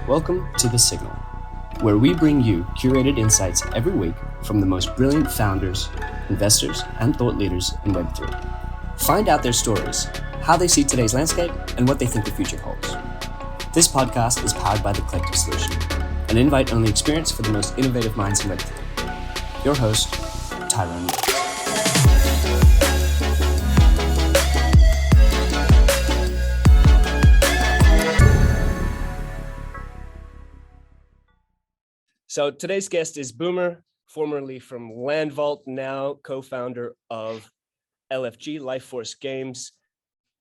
Welcome to The Signal, where we bring you curated insights every week from the most brilliant founders, investors, and thought leaders in Web3. Find out their stories, how they see today's landscape, and what they think the future holds. This podcast is powered by The Collective Solution, an invite-only experience for the most innovative minds in Web3. Your host, Tyrone. So today's guest is Boomer, formerly from Land Vault, now co-founder of LFG, Life Force Games,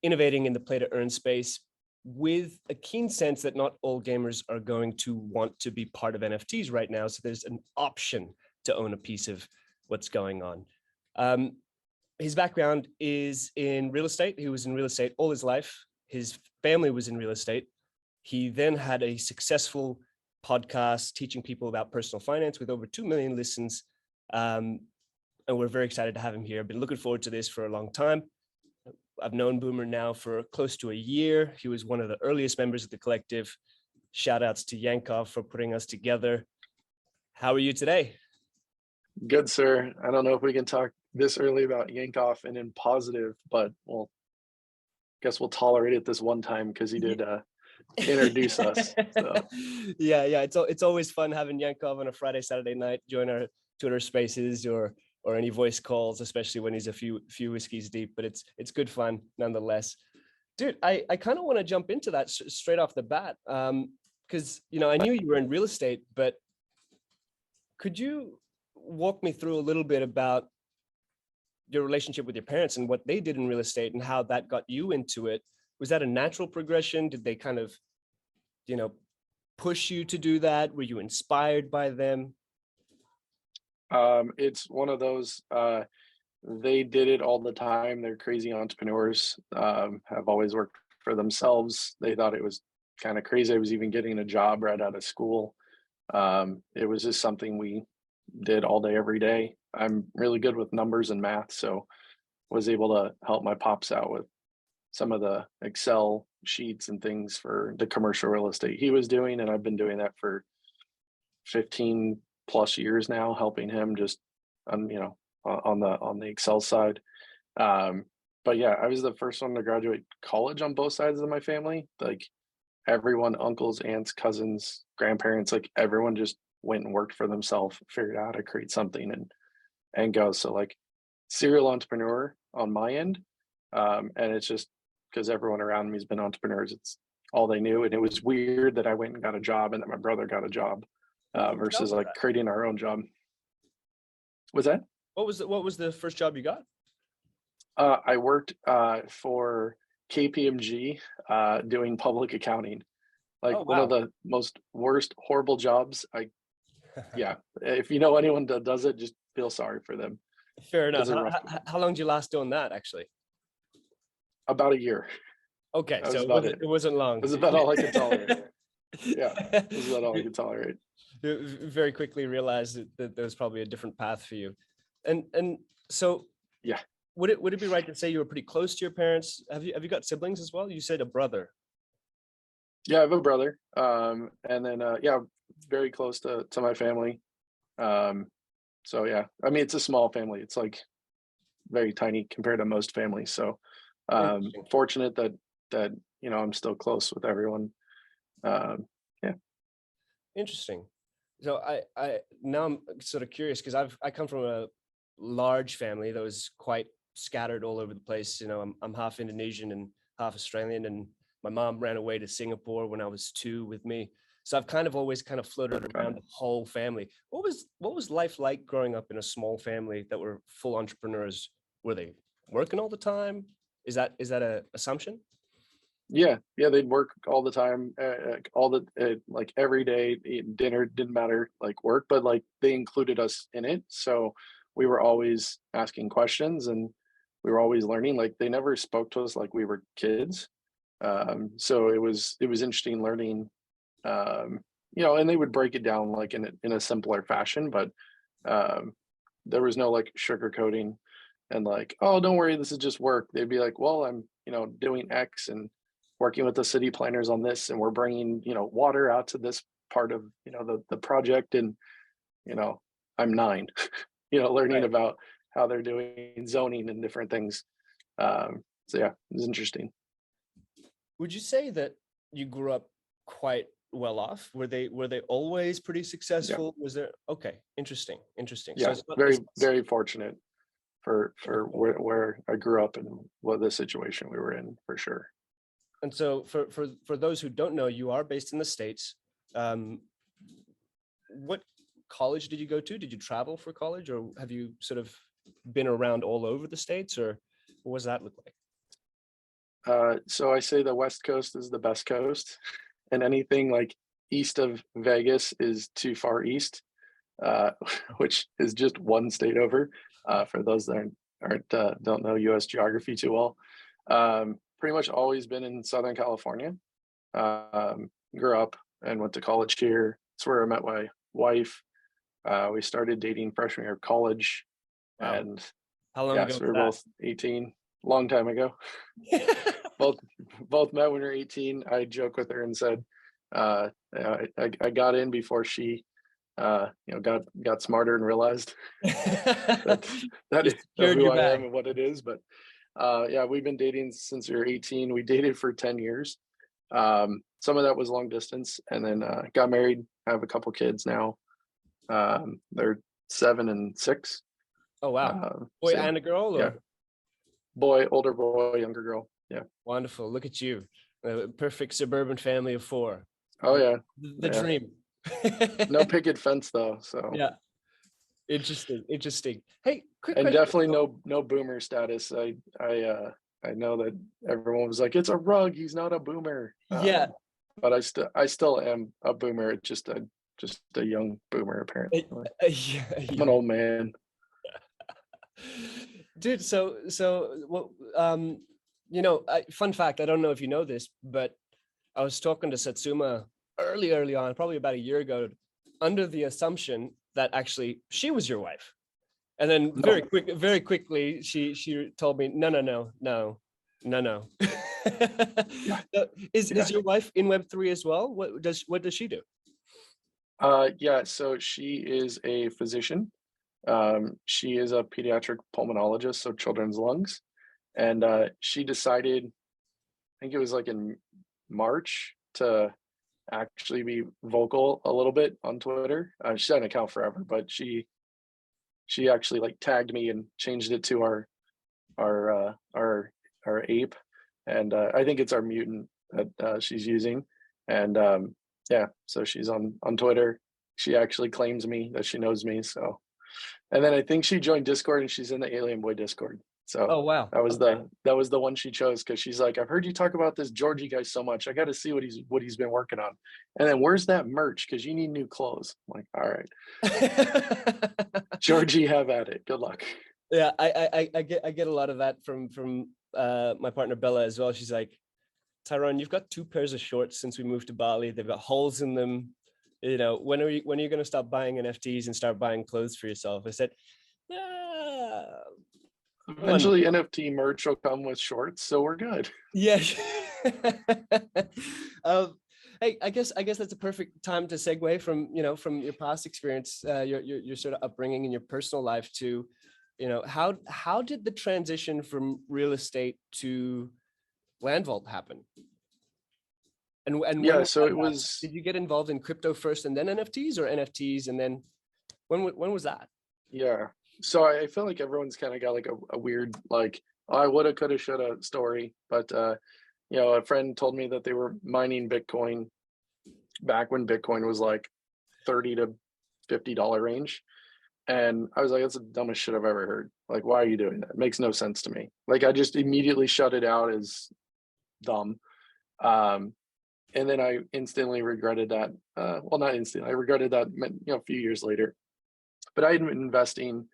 innovating in the play-to-earn space with a keen sense that not all gamers are going to want to be part of NFTs right now. So there's an option to own a piece of what's going on. His background is in real estate. He was in real estate all his life. His family was in real estate. He then had a successful podcast teaching people about personal finance with over 2 million listens. And we're very excited to have him here. I've been looking forward to this for a long time. I've known Boomer now for close to a year. He was one of the earliest members of the collective. Shout outs to Yankov for putting us together. How are you today? Good, sir. I don't know if we can talk this early about Yankov and in positive, but we'll guess we'll tolerate it this one time because he did introduce us. So. Yeah. It's always fun having Yankov on a Friday, Saturday night, join our Twitter spaces or any voice calls, especially when he's a few whiskeys deep, but it's good fun nonetheless. Dude, I kind of want to jump into that straight off the bat. Because I knew you were in real estate, but could you walk me through a little bit about your relationship with your parents and what they did in real estate and how that got you into it? Was that a natural progression? Did they kind of, push you to do that? Were you inspired by them? It's one of those, they did it all the time. They're crazy entrepreneurs, have always worked for themselves. They thought it was kind of crazy. I was even getting a job right out of school. It was just something we did all day, every day. I'm really good with numbers and math, so was able to help my pops out with some of the Excel sheets and things for the commercial real estate he was doing. And I've been doing that for 15 plus years now, helping him just on the Excel side. But yeah, I was the first one to graduate college on both sides of my family. Like everyone, uncles, aunts, cousins, grandparents, like everyone just went and worked for themselves, figured out how to create something and go. So like serial entrepreneur on my end. And it's just because everyone around me has been entrepreneurs. It's all they knew. And it was weird that I went and got a job and that my brother got a job versus like creating our own job. Was that? What was the first job you got? I worked for KPMG doing public accounting. Like one of the most worst, horrible jobs. Yeah. If you know anyone that does it, just feel sorry for them. Fair enough. How long did you last doing that, actually? About a year. Okay, so it wasn't long. It was about all I could tolerate. Yeah, it was about all I could tolerate. Very quickly realized that there was probably a different path for you. And so yeah. Would it be right to say you were pretty close to your parents? Have you got siblings as well? You said a brother. Yeah, I have a brother. And then very close to my family. So yeah, I mean, it's a small family. It's like very tiny compared to most families. So fortunate that I'm still close with everyone. Yeah. Interesting. So I now I'm sort of curious because I come from a large family that was quite scattered all over the place. I'm half Indonesian and half Australian, and my mom ran away to Singapore when I was 2 with me. So I've always floated around the whole family. What was life like growing up in a small family that were full entrepreneurs? Were they working all the time? Is that a assumption? Yeah, they'd work all the time, like every day. Eat dinner didn't matter, like work, but like they included us in it. So we were always asking questions and we were always learning. Like they never spoke to us like we were kids. So it was interesting learning. And they would break it down like in a simpler fashion, but there was no like sugarcoating and like, oh, don't worry, this is just work. They'd be like, well, I'm doing X and working with the city planners on this, and we're bringing, water out to this part of, the project. And, I'm 9, learning Right. about how they're doing zoning and different things. So yeah, it was interesting. Would you say that you grew up quite well off? Were they always pretty Yeah. successful? Was there okay, interesting. So Yeah. Very, very fortunate for wonderful. where I grew up and what the situation we were in, for sure. And so for those who don't know, you are based in the States. Um, what college did you go to? Did you travel for college, or have you sort of been around all over the States, or what does that look like? So I say the West Coast is the best coast, and anything like east of Vegas is too far east, uh, which is just one state over. For those that aren't don't know U.S. geography too well, pretty much always been in Southern California. Grew up and went to college here. It's where I met my wife. We started dating freshman year of college, Wow. and How long yeah, ago so we was were that? both 18, long time ago. both both met when we were 18. I joke with her and said, I got in before she got smarter and realized that You of secured who your I am bag. and what it is. But yeah, we've been dating since we were 18. We dated for 10 years. Some of that was long distance, and then got married. I have a couple kids now. They're 7 and 6. Oh wow. Boy So yeah, and a girl, yeah, or older boy, younger girl. Yeah. wonderful. Look at you. A perfect suburban family of 4. Oh yeah, The yeah. dream. No picket fence though. So, Yeah. Interesting. Hey, quick and question. definitely no boomer status. I know that everyone was like, it's a rug. He's not a boomer. Yeah. But I still am a boomer. Just a young boomer apparently. Yeah, I'm an old man. dude. So what? Fun fact. I don't know if you know this, but I was talking to Satsuma early on, probably about a year ago, under the assumption that actually she was your wife, and then No. very quickly, she told me, no. Yeah. So Yeah. is your wife in Web3 as well? What does she do? Yeah. So she is a physician. She is a pediatric pulmonologist, so children's lungs. And she decided, I think it was like in March, to actually be vocal a little bit on Twitter. She's had an account forever, but she actually like tagged me and changed it to our our ape, and I think it's our mutant that she's using. And yeah, so she's on Twitter. She actually claims me that she knows me. So, and then I think she joined Discord and she's in the Alien Boy Discord. So Oh wow. that was Okay. the one she chose, because she's like, I've heard you talk about this Georgie guy so much. I got to see what he's been working on. And then where's that merch? Because you need new clothes. I'm like, all right, Georgie, have at it. Good luck. Yeah, I get a lot of that from my partner Bella as well. She's like, Tyrone, you've got 2 pairs of shorts since we moved to Bali. They've got holes in them. When are you going to stop buying NFTs and start buying clothes for yourself? I said, ah, one Eventually, day. NFT merch will come with shorts, so we're good. Yeah. um, hey, I guess that's a perfect time to segue from your past experience, your sort of upbringing in your personal life to, how did the transition from real estate to land vault happen? And when Yeah, was so that it about? was, Did you get involved in crypto first and then NFTs, or NFTs and then when was that? yeah. So I feel like everyone's kind of got like a weird, like, oh, I woulda, coulda, shoulda story. But a friend told me that they were mining Bitcoin back when Bitcoin was like 30 to $50 range. And I was like, that's the dumbest shit I've ever heard. Like, why are you doing that? It makes no sense to me. Like, I just immediately shut it out as dumb. Um, and then I instantly regretted that. Well, not instantly. I regretted that, a few years later. But I had been investing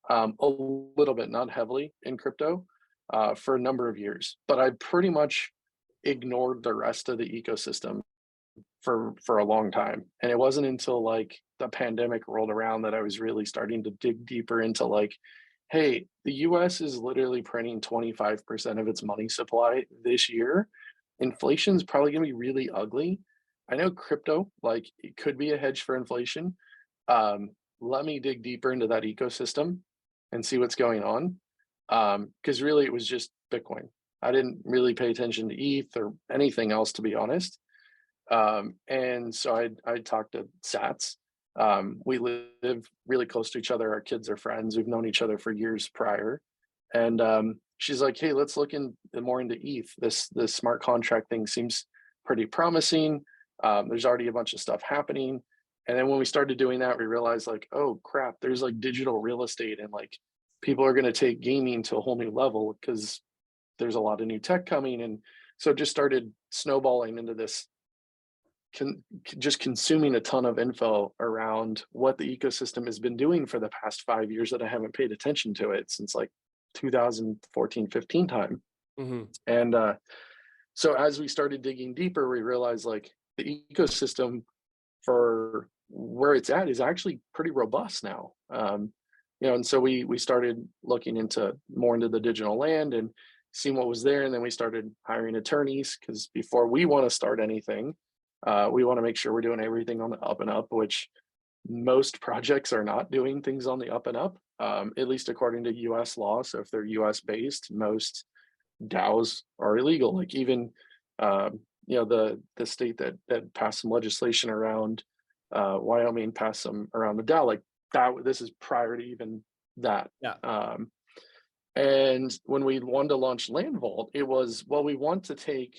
a little bit, not heavily, in crypto for a number of years. But I pretty much ignored the rest of the ecosystem for a long time. And it wasn't until like the pandemic rolled around that I was really starting to dig deeper into like, hey, the US is literally printing 25% of its money supply this year. inflation's probably gonna be really ugly. I know crypto, like, it could be a hedge for inflation. Let me dig deeper into that ecosystem and see what's going on. Because really it was just Bitcoin. I didn't really pay attention to ETH or anything else, to be honest. And so I talked to Sats. We live really close to each other. Our kids are friends. We've known each other for years prior. And she's like, "Hey, let's look in more into ETH. This smart contract thing seems pretty promising. There's already a bunch of stuff happening." And then when we started doing that, we realized like, oh crap, there's like digital real estate, and like people are going to take gaming to a whole new level because there's a lot of new tech coming. And so it just started snowballing into this just consuming a ton of info around what the ecosystem has been doing for the past 5 years that I haven't paid attention to it since like 2014, 15 time. Hmm. And so as we started digging deeper, we realized like the ecosystem for where it's at is actually pretty robust now. And so we started looking into more into the digital land and seeing what was there. And then we started hiring attorneys because before we want to start anything, we want to make sure we're doing everything on the up and up, which most projects are not doing things on the up and up, at least according to US law. So if they're US based, most DAOs are illegal. Like even the state that passed some legislation around Wyoming passed some around the DAO, like that. This is prior to even that. Yeah. And when we wanted to launch Land Vault, it was, well, we want to take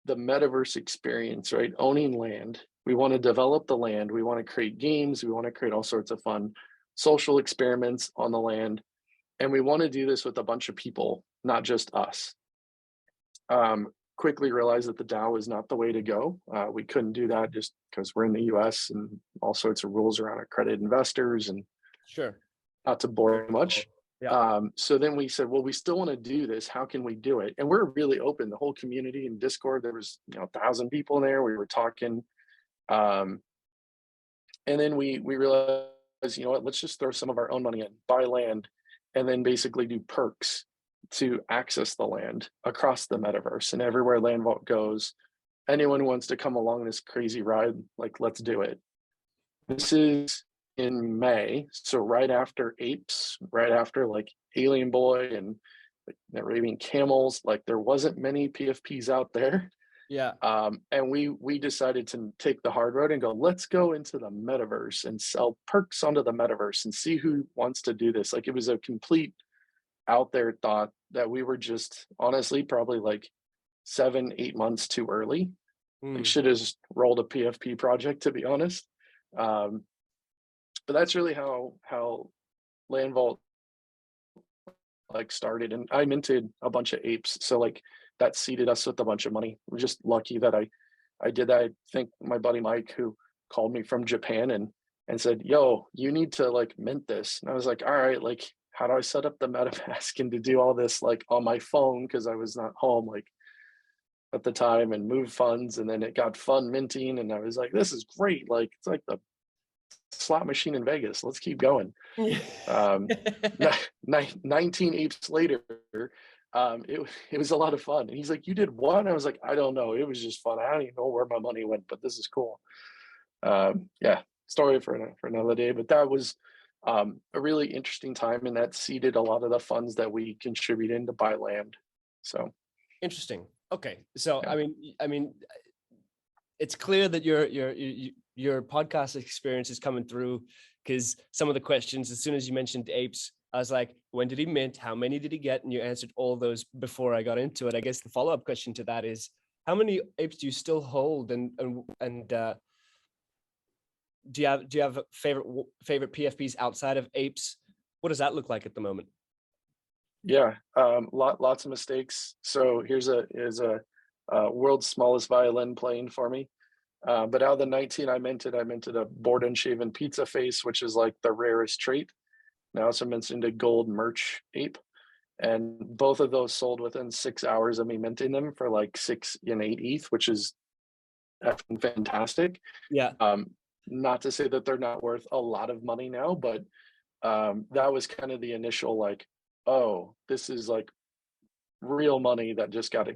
the metaverse experience, right? Owning land. We want to develop the land. We want to create games. We want to create all sorts of fun social experiments on the land. And we want to do this with a bunch of people, not just us. Quickly realized that the DAO is not the way to go. We couldn't do that just because we're in the US and all sorts of rules around accredited investors, and Sure. not to bore you much. Yeah. So then we said, well, we still want to do this. How can we do it? And we're really open. The whole community in Discord, there was 1,000 people in there. We were talking, and then we realized, what? Let's just throw some of our own money in, buy land, and then basically do perks to access the land across the metaverse. And everywhere Land Vault goes, anyone who wants to come along this crazy ride, like, let's do it. This is in May, so right after Apes, right after like Alien Boy and like Arabian Camels, like there wasn't many PFPs out there. Yeah. And we decided to take the hard road and go, let's go into the metaverse and sell perks onto the metaverse and see who wants to do this. Like it was a complete out there thought that we were just honestly probably like 7-8 months too early. Like should have just rolled a PFP project, to be honest. But that's really how Land Vault like started. And I minted a bunch of apes, so like that seeded us with a bunch of money. We're just lucky that I did that. I think my buddy Mike, who called me from Japan and said, "Yo, you need to like mint this." And I was like, "All right, like how do I set up the MetaMask and to do all this like on my phone?" Because I was not home like at the time, and move funds. And then it got fun minting, and I was like, "This is great! Like it's like the slot machine in Vegas. Let's keep going." 19 apes later, it was a lot of fun. And he's like, "You did what?" And I was like, "I don't know. It was just fun. I don't even know where my money went, but this is cool." Yeah, story for another day. But that was a really interesting time, and that seeded a lot of the funds that we contributed to buy land. So Interesting. Okay, so yeah. I mean, it's clear that your podcast experience is coming through, because some of the questions, as soon as you mentioned apes, I was like, when did he mint? How many did he get? And you answered all those before I got into it. I guess the follow-up question to that is, how many apes do you still hold? And do you have favorite PFPs outside of apes? What does that look like at the moment? Yeah, lots of mistakes. So here's a world's smallest violin playing for me. But out of the 19 I minted a board and shaven pizza face, which is like the rarest trait. And I also mentioned a gold merch ape, and both of those sold within 6 hours of me minting them for like 6 and 8 ETH, which is fantastic. Yeah. Not to say that they're not worth a lot of money now, but that was kind of the initial like, oh, this is like real money that just got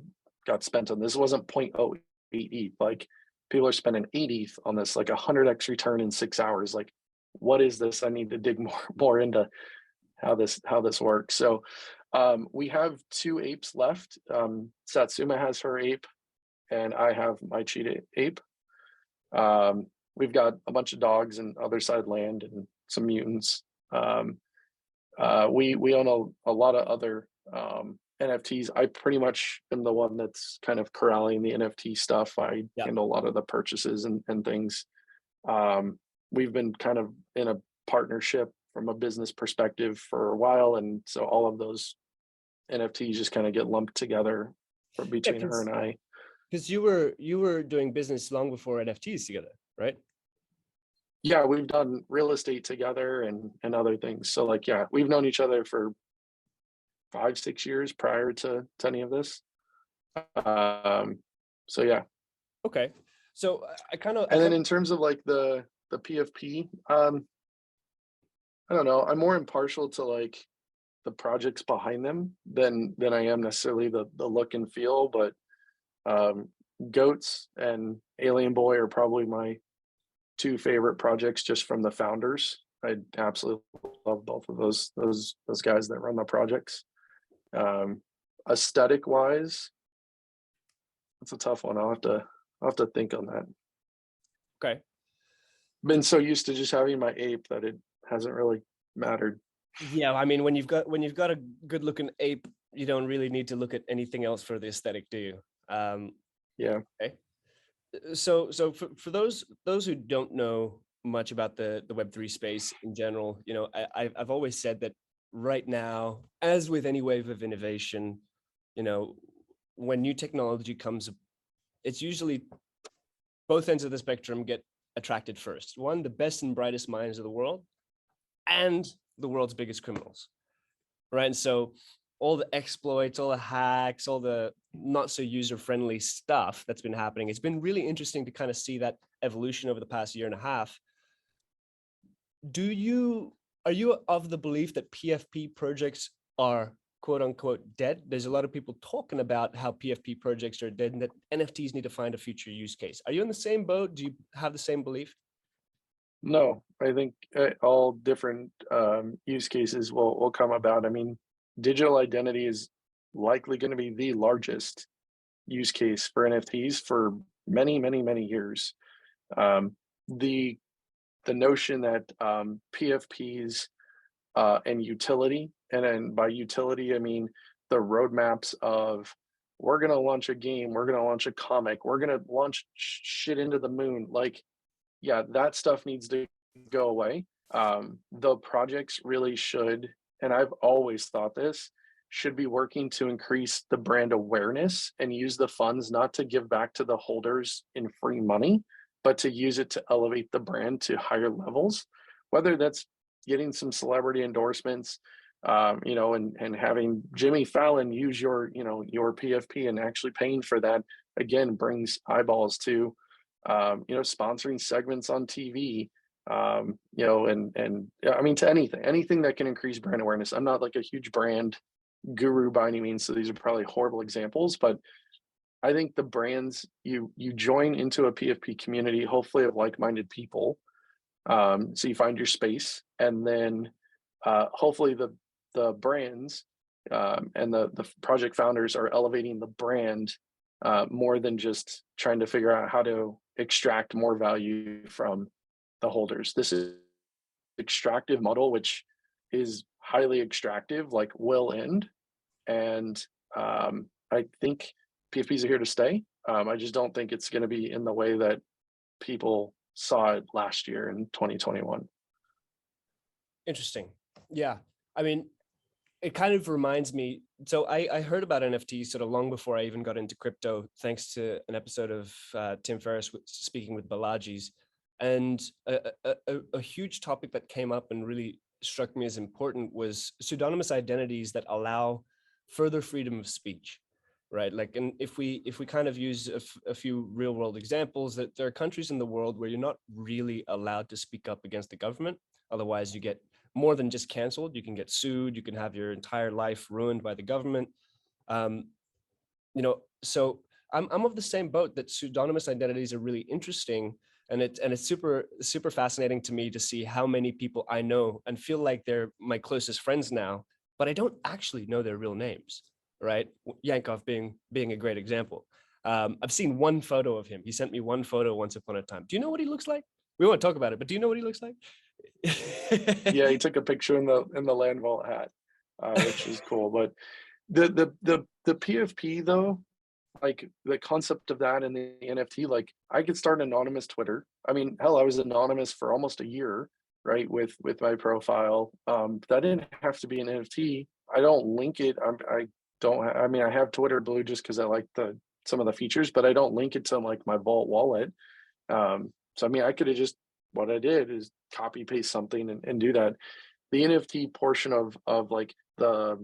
got spent on this. It wasn't 0.08 ETH. Like people are spending 8 ETH on this, like 100x return in 6 hours. Like, what is this? I need to dig more into how this works. So we have 2 apes left. Satsuma has her ape, and I have my cheetah ape. We've got a bunch of dogs and other side land and some mutants. We own a lot of other NFTs. I pretty much am the one that's kind of corralling the NFT stuff. I handle a lot of the purchases and things. We've been kind of in a partnership from a business perspective for a while, and so all of those NFTs just kind of get lumped together between her and I. Because you were doing business long before NFTs together, right? Yeah, we've done real estate together and other things. So like, yeah, we've known each other for 5-6 years prior to any of this. So yeah. Okay. So I kind of, and then in terms of like the PFP, I don't know. I'm more impartial to like the projects behind them than I am necessarily the look and feel. But Goats and Alien Boy are probably my 2 favorite projects just from the founders. I absolutely love both of those guys that run the projects. Aesthetic wise, that's a tough one. I'll have to think on that. Okay. Been so used to just having my ape that it hasn't really mattered. Yeah, I mean, when you've got a good looking ape, you don't really need to look at anything else for the aesthetic, do you? Yeah. Okay. So for those who don't know much about the Web3 space in general, you know, I've always said that right now, as with any wave of innovation, you know, when new technology comes, it's usually both ends of the spectrum get attracted first. One, the best and brightest minds of the world, and the world's biggest criminals, right? And so all the exploits, all the hacks, all the not so user-friendly stuff that's been happening, it's been really interesting to kind of see that evolution over the past year and a half. Are you of the belief that PFP projects are quote unquote dead? There's a lot of people talking about how PFP projects are dead and that NFTs need to find a future use case. Are you in the same boat? Do you have the same belief? No, I think all different use cases will come about. I mean, digital identity is likely going to be the largest use case for NFTs for many, many, many years. The notion that PFPs and utility, and then by utility I mean the roadmaps of we're going to launch a game, we're going to launch a comic, we're going to launch shit into the moon. Like, yeah, that stuff needs to go away. The projects really should, and I've always thought this, should be working to increase the brand awareness and use the funds not to give back to the holders in free money, but to use it to elevate the brand to higher levels, whether that's getting some celebrity endorsements, you know, and having Jimmy Fallon use your, you know, your PFP and actually paying for that, again, brings eyeballs to, you know, sponsoring segments on TV, you know, and I mean, to anything that can increase brand awareness. I'm not like a huge brand guru by any means, so these are probably horrible examples, but I think the brands you join into a PFP community, hopefully of like-minded people, so you find your space, and then hopefully the brands and the project founders are elevating the brand more than just trying to figure out how to extract more value from the holders. This is extractive model, which is highly extractive, like will end. And I think PFPs are here to stay. I just don't think it's going to be in the way that people saw it last year in 2021. Interesting. Yeah. I mean, it kind of reminds me. So I heard about NFTs sort of long before I even got into crypto, thanks to an episode of Tim Ferriss speaking with Balaji's. And a huge topic that came up and really struck me as important was pseudonymous identities that allow further freedom of speech, right? Like, and if we kind of use a few real world examples, that there are countries in the world where you're not really allowed to speak up against the government. Otherwise, you get more than just canceled. You can get sued. You can have your entire life ruined by the government. You know, So I'm of the same boat, that pseudonymous identities are really interesting. And it's super fascinating to me to see how many people I know and feel like they're my closest friends now, but I don't actually know their real names, right? Yankov being a great example. I've seen one photo of him. He sent me one photo once upon a time. Do you know what he looks like? We won't talk about it, but do you know what he looks like? Yeah, he took a picture in the land vault hat, which is cool. But the PFP though, like the concept of that and the NFT, like I could start an anonymous Twitter. I mean, hell, I was anonymous for almost a year, right? With my profile. That didn't have to be an NFT. I don't link it. I don't. I mean, I have Twitter Blue just because I like some of the features, but I don't link it to like my Vault wallet. So I mean, I could have just, what I did is copy paste something and do that. The NFT portion of like the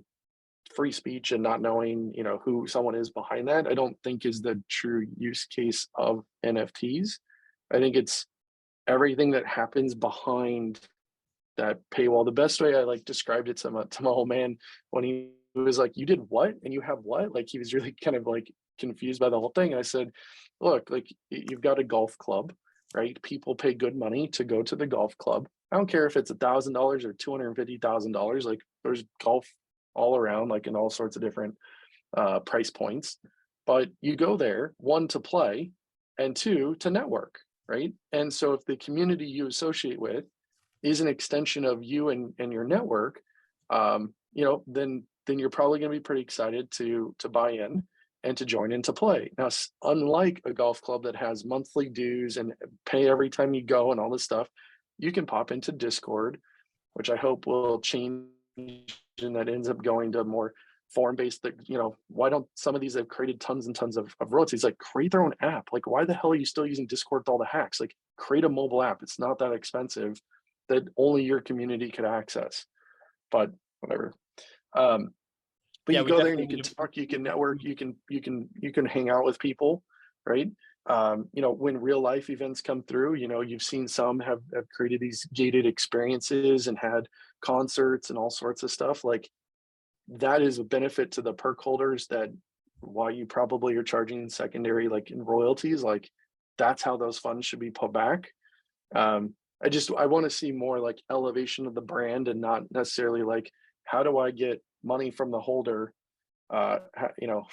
free speech and not knowing, you know, who someone is behind that, I don't think is the true use case of NFTs. I think it's everything that happens behind that paywall. The best way I like described it to my old man when he was like, "You did what? And you have what?" Like he was really kind of like confused by the whole thing. And I said, "Look, like you've got a golf club, right? People pay good money to go to the golf club. I don't care if it's $1,000 or $250,000. Like there's golf all around, like in all sorts of different price points. But you go there, one, to play, and two, to network, right? And so if the community you associate with is an extension of you and your network, you know, then you're probably going to be pretty excited to buy in and to join in to play. Now, unlike a golf club that has monthly dues and pay every time you go and all this stuff, you can pop into Discord, which I hope will change, and that ends up going to more form-based. That, you know, why don't some of these have created tons and tons of royalties? Like create their own app. Like why the hell are you still using Discord with all the hacks? Like create a mobile app. It's not that expensive, that only your community could access. But whatever. But Yeah, you we go there and you definitely can need to. talk, you can network, you can hang out with people, right? You know, when real life events come through, you know, you've seen some have created these gated experiences and had concerts and all sorts of stuff. Like that is a benefit to the perk holders, that why you probably are charging secondary, like in royalties, like that's how those funds should be put back. I want to see more like elevation of the brand and not necessarily like, how do I get money from the holder? You know,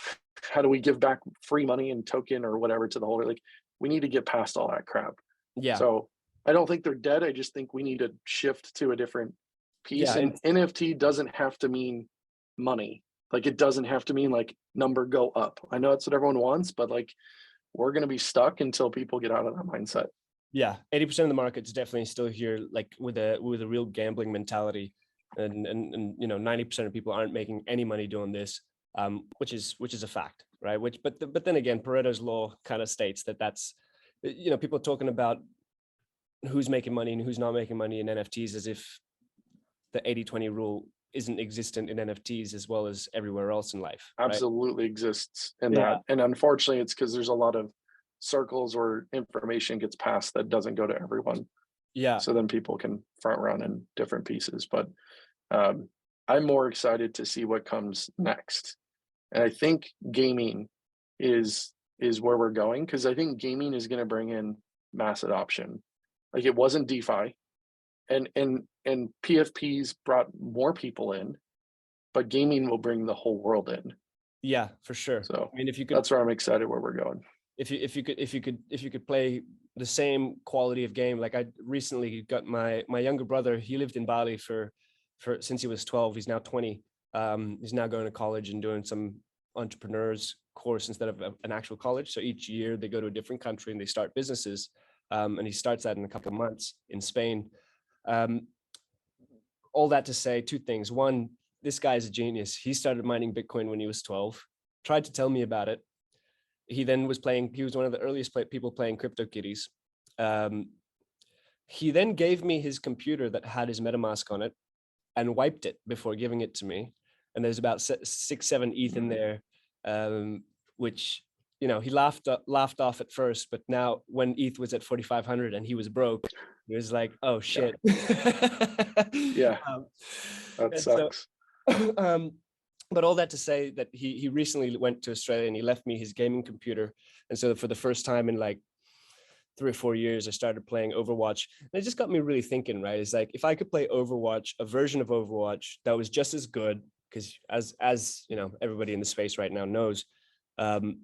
how do we give back free money and token or whatever to the holder? Like we need to get past all that crap. Yeah, So I don't think they're dead. I just think we need to shift to a different piece. yeah, And NFT doesn't have to mean money. Like it doesn't have to mean like number go up. I know that's what everyone wants, but like we're going to be stuck until people get out of that mindset. yeah. 80% of the market's definitely still here, like with a real gambling mentality, and you know, 90% of people aren't making any money doing this, which is a fact, right? But then again, Pareto's law kind of states that that's, you know, people talking about who's making money and who's not making money in NFTs as if the 80-20 rule isn't existent in NFTs as well as everywhere else in life, right? Absolutely exists in Yeah, that. And unfortunately, it's because there's a lot of circles where information gets passed that doesn't go to everyone. yeah, So then people can front run in different pieces. But um, I'm more excited to see what comes next. And I think gaming is where we're going, because I think gaming is going to bring in mass adoption. Like it wasn't DeFi, and PFPs brought more people in, but gaming will bring the whole world in. yeah, for sure. So I mean, if you could, that's where I'm excited where we're going. if you could play the same quality of game, like I recently got my younger brother. He lived in Bali for since he was 12. He's now 20. He's now going to college and doing some entrepreneurs course instead of an actual college. So each year they go to a different country and they start businesses. And he starts that in a couple of months in Spain. Um, all that to say two things. One, this guy is a genius. He started mining Bitcoin when he was 12, tried to tell me about it. He then was playing, he was one of the earliest people playing CryptoKitties. He then gave me his computer that had his MetaMask on it and wiped it before giving it to me. And there's about 6-7 ETH in there, which, you know, he laughed off at first, but now when ETH was at 4,500 and he was broke, he was like, oh shit. Yeah, that And so, sucks. But all that to say that he recently went to Australia and he left me his gaming computer. And so for the first time in like 3 or 4 years, I started playing Overwatch. And it just got me really thinking, right? It's like, if I could play Overwatch, a version of Overwatch that was just as good, because as you know, everybody in the space right now knows, um,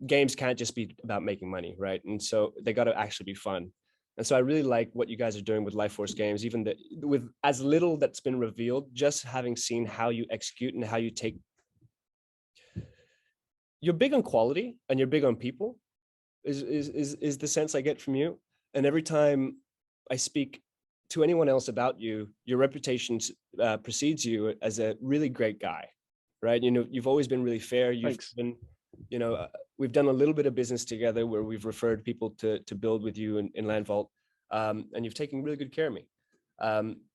games can't just be about making money, right? And so they got to actually be fun. And so I really like what you guys are doing with Life Force Games, even that with as little that's been revealed, just having seen how you execute and how you take. You're big on quality and you're big on people, is the sense I get from you. And every time I speak to anyone else about you, your reputation precedes you as a really great guy, right? You know, you've always been really fair. You've Thanks. been, we've done a little bit of business together where we've referred people to build with you in Land Vault, and you've taken really good care of me.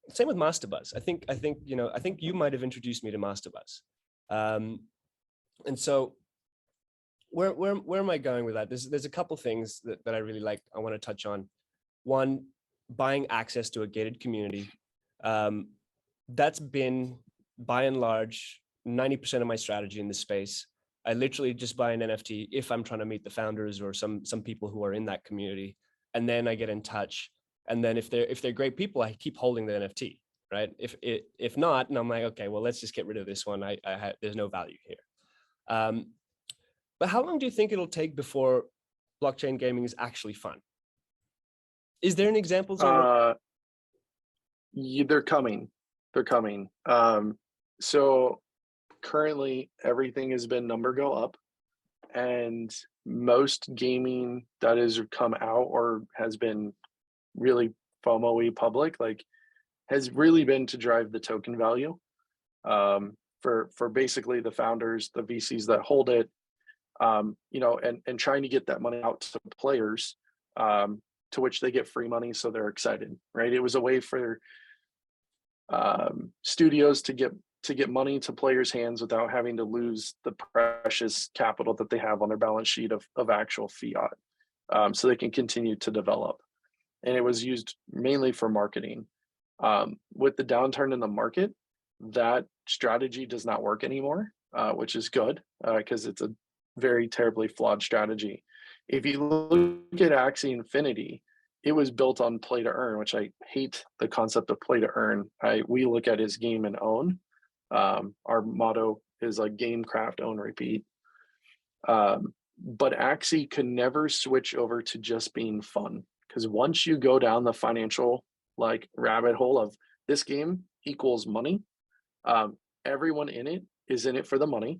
Same with Masterbuzz. I think you might have introduced me to Masterbuzz, and so where am I going with that? There's a couple things that I really like. I want to touch on. One, buying access to a gated community. That's been by and large 90% of my strategy in this space. I literally just buy an NFT if I'm trying to meet the founders or some people who are in that community, and then I get in touch. And then if they're great people, I keep holding the NFT, right? If not, and I'm like, okay, well, let's just get rid of this one. There's no value here. But how long do you think it'll take before blockchain gaming is actually fun? Is there any examples? They're coming. They're coming. So currently everything has been number go up, and most gaming that has come out or has been really FOMO-y public, like, has really been to drive the token value, for basically the founders, the VCs that hold it, and trying to get that money out to players, to which they get free money, so they're excited, right? It was a way for studios to get money to players' hands without having to lose the precious capital that they have on their balance sheet of actual fiat, so they can continue to develop. And it was used mainly for marketing. With the downturn in the market, that strategy does not work anymore, which is good, because it's a very terribly flawed strategy. If you look at Axie Infinity, it was built on play to earn, which I hate the concept of play to earn. We look at as game and own. Our motto is like game, craft, own, repeat. But Axie can never switch over to just being fun, because once you go down the financial like rabbit hole of this game equals money, everyone in it is in it for the money.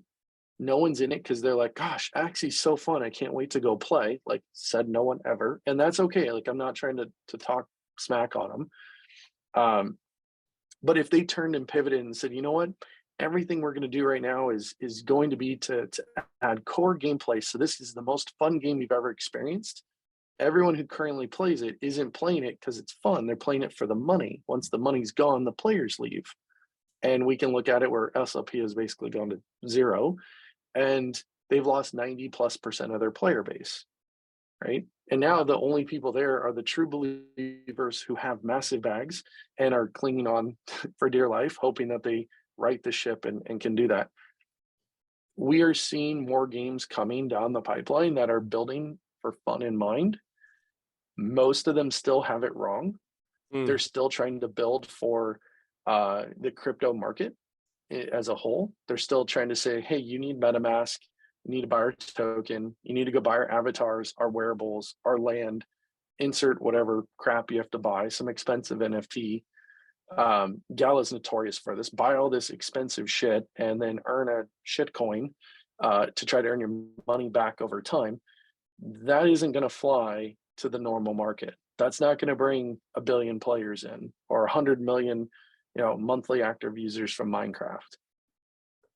No one's in it because they're like, gosh, Axie's so fun, I can't wait to go play. Like, said no one ever. And that's okay. Like, I'm not trying to talk smack on them. But if they turned and pivoted and said, you know what, everything we're going to do right now is going to be to add core gameplay. So this is the most fun game you've ever experienced. Everyone who currently plays it isn't playing it because it's fun. They're playing it for the money. Once the money's gone, the players leave. And we can look at it where SLP has basically gone to zero, and they've lost 90+% of their player base, right? And now the only people there are the true believers who have massive bags and are clinging on for dear life, hoping that they right the ship and can do that. We are seeing more games coming down the pipeline that are building for fun in mind. Most of them still have it wrong. They're still trying to build for the crypto market as a whole. They're still trying to say, hey, you need MetaMask, you need to buy our token, you need to go buy our avatars, our wearables, our land, insert whatever crap you have to buy, some expensive NFT. Gala's notorious for this. Buy all this expensive shit and then earn a shit coin to try to earn your money back over time. That isn't going to fly to the normal market. That's not going to bring 1 billion players in or 100 million monthly active users from Minecraft.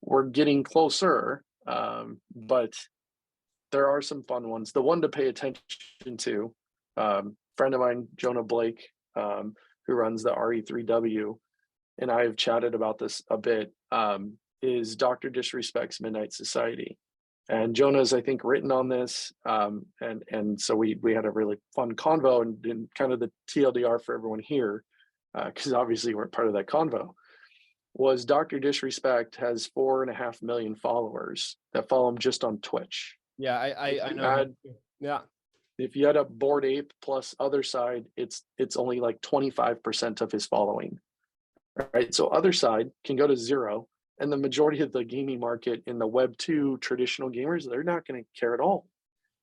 We're getting closer, but there are some fun ones. The one to pay attention to, friend of mine, Jonah Blake, who runs the RE3W, and I have chatted about this a bit, is Dr. Disrespect's Midnight Society. And Jonah's, I think, written on this, and so we had a really fun convo, and kind of the TLDR for everyone here, because obviously we're part of that convo. was Dr. Disrespect has 4.5 million followers that follow him just on Twitch. Yeah, If I you know add him. Yeah. if you add up Bored Ape plus Other Side, it's only like 25% of his following. Right. So Other Side can go to zero. And the majority of the gaming market in the Web2 traditional gamers, they're not going to care at all.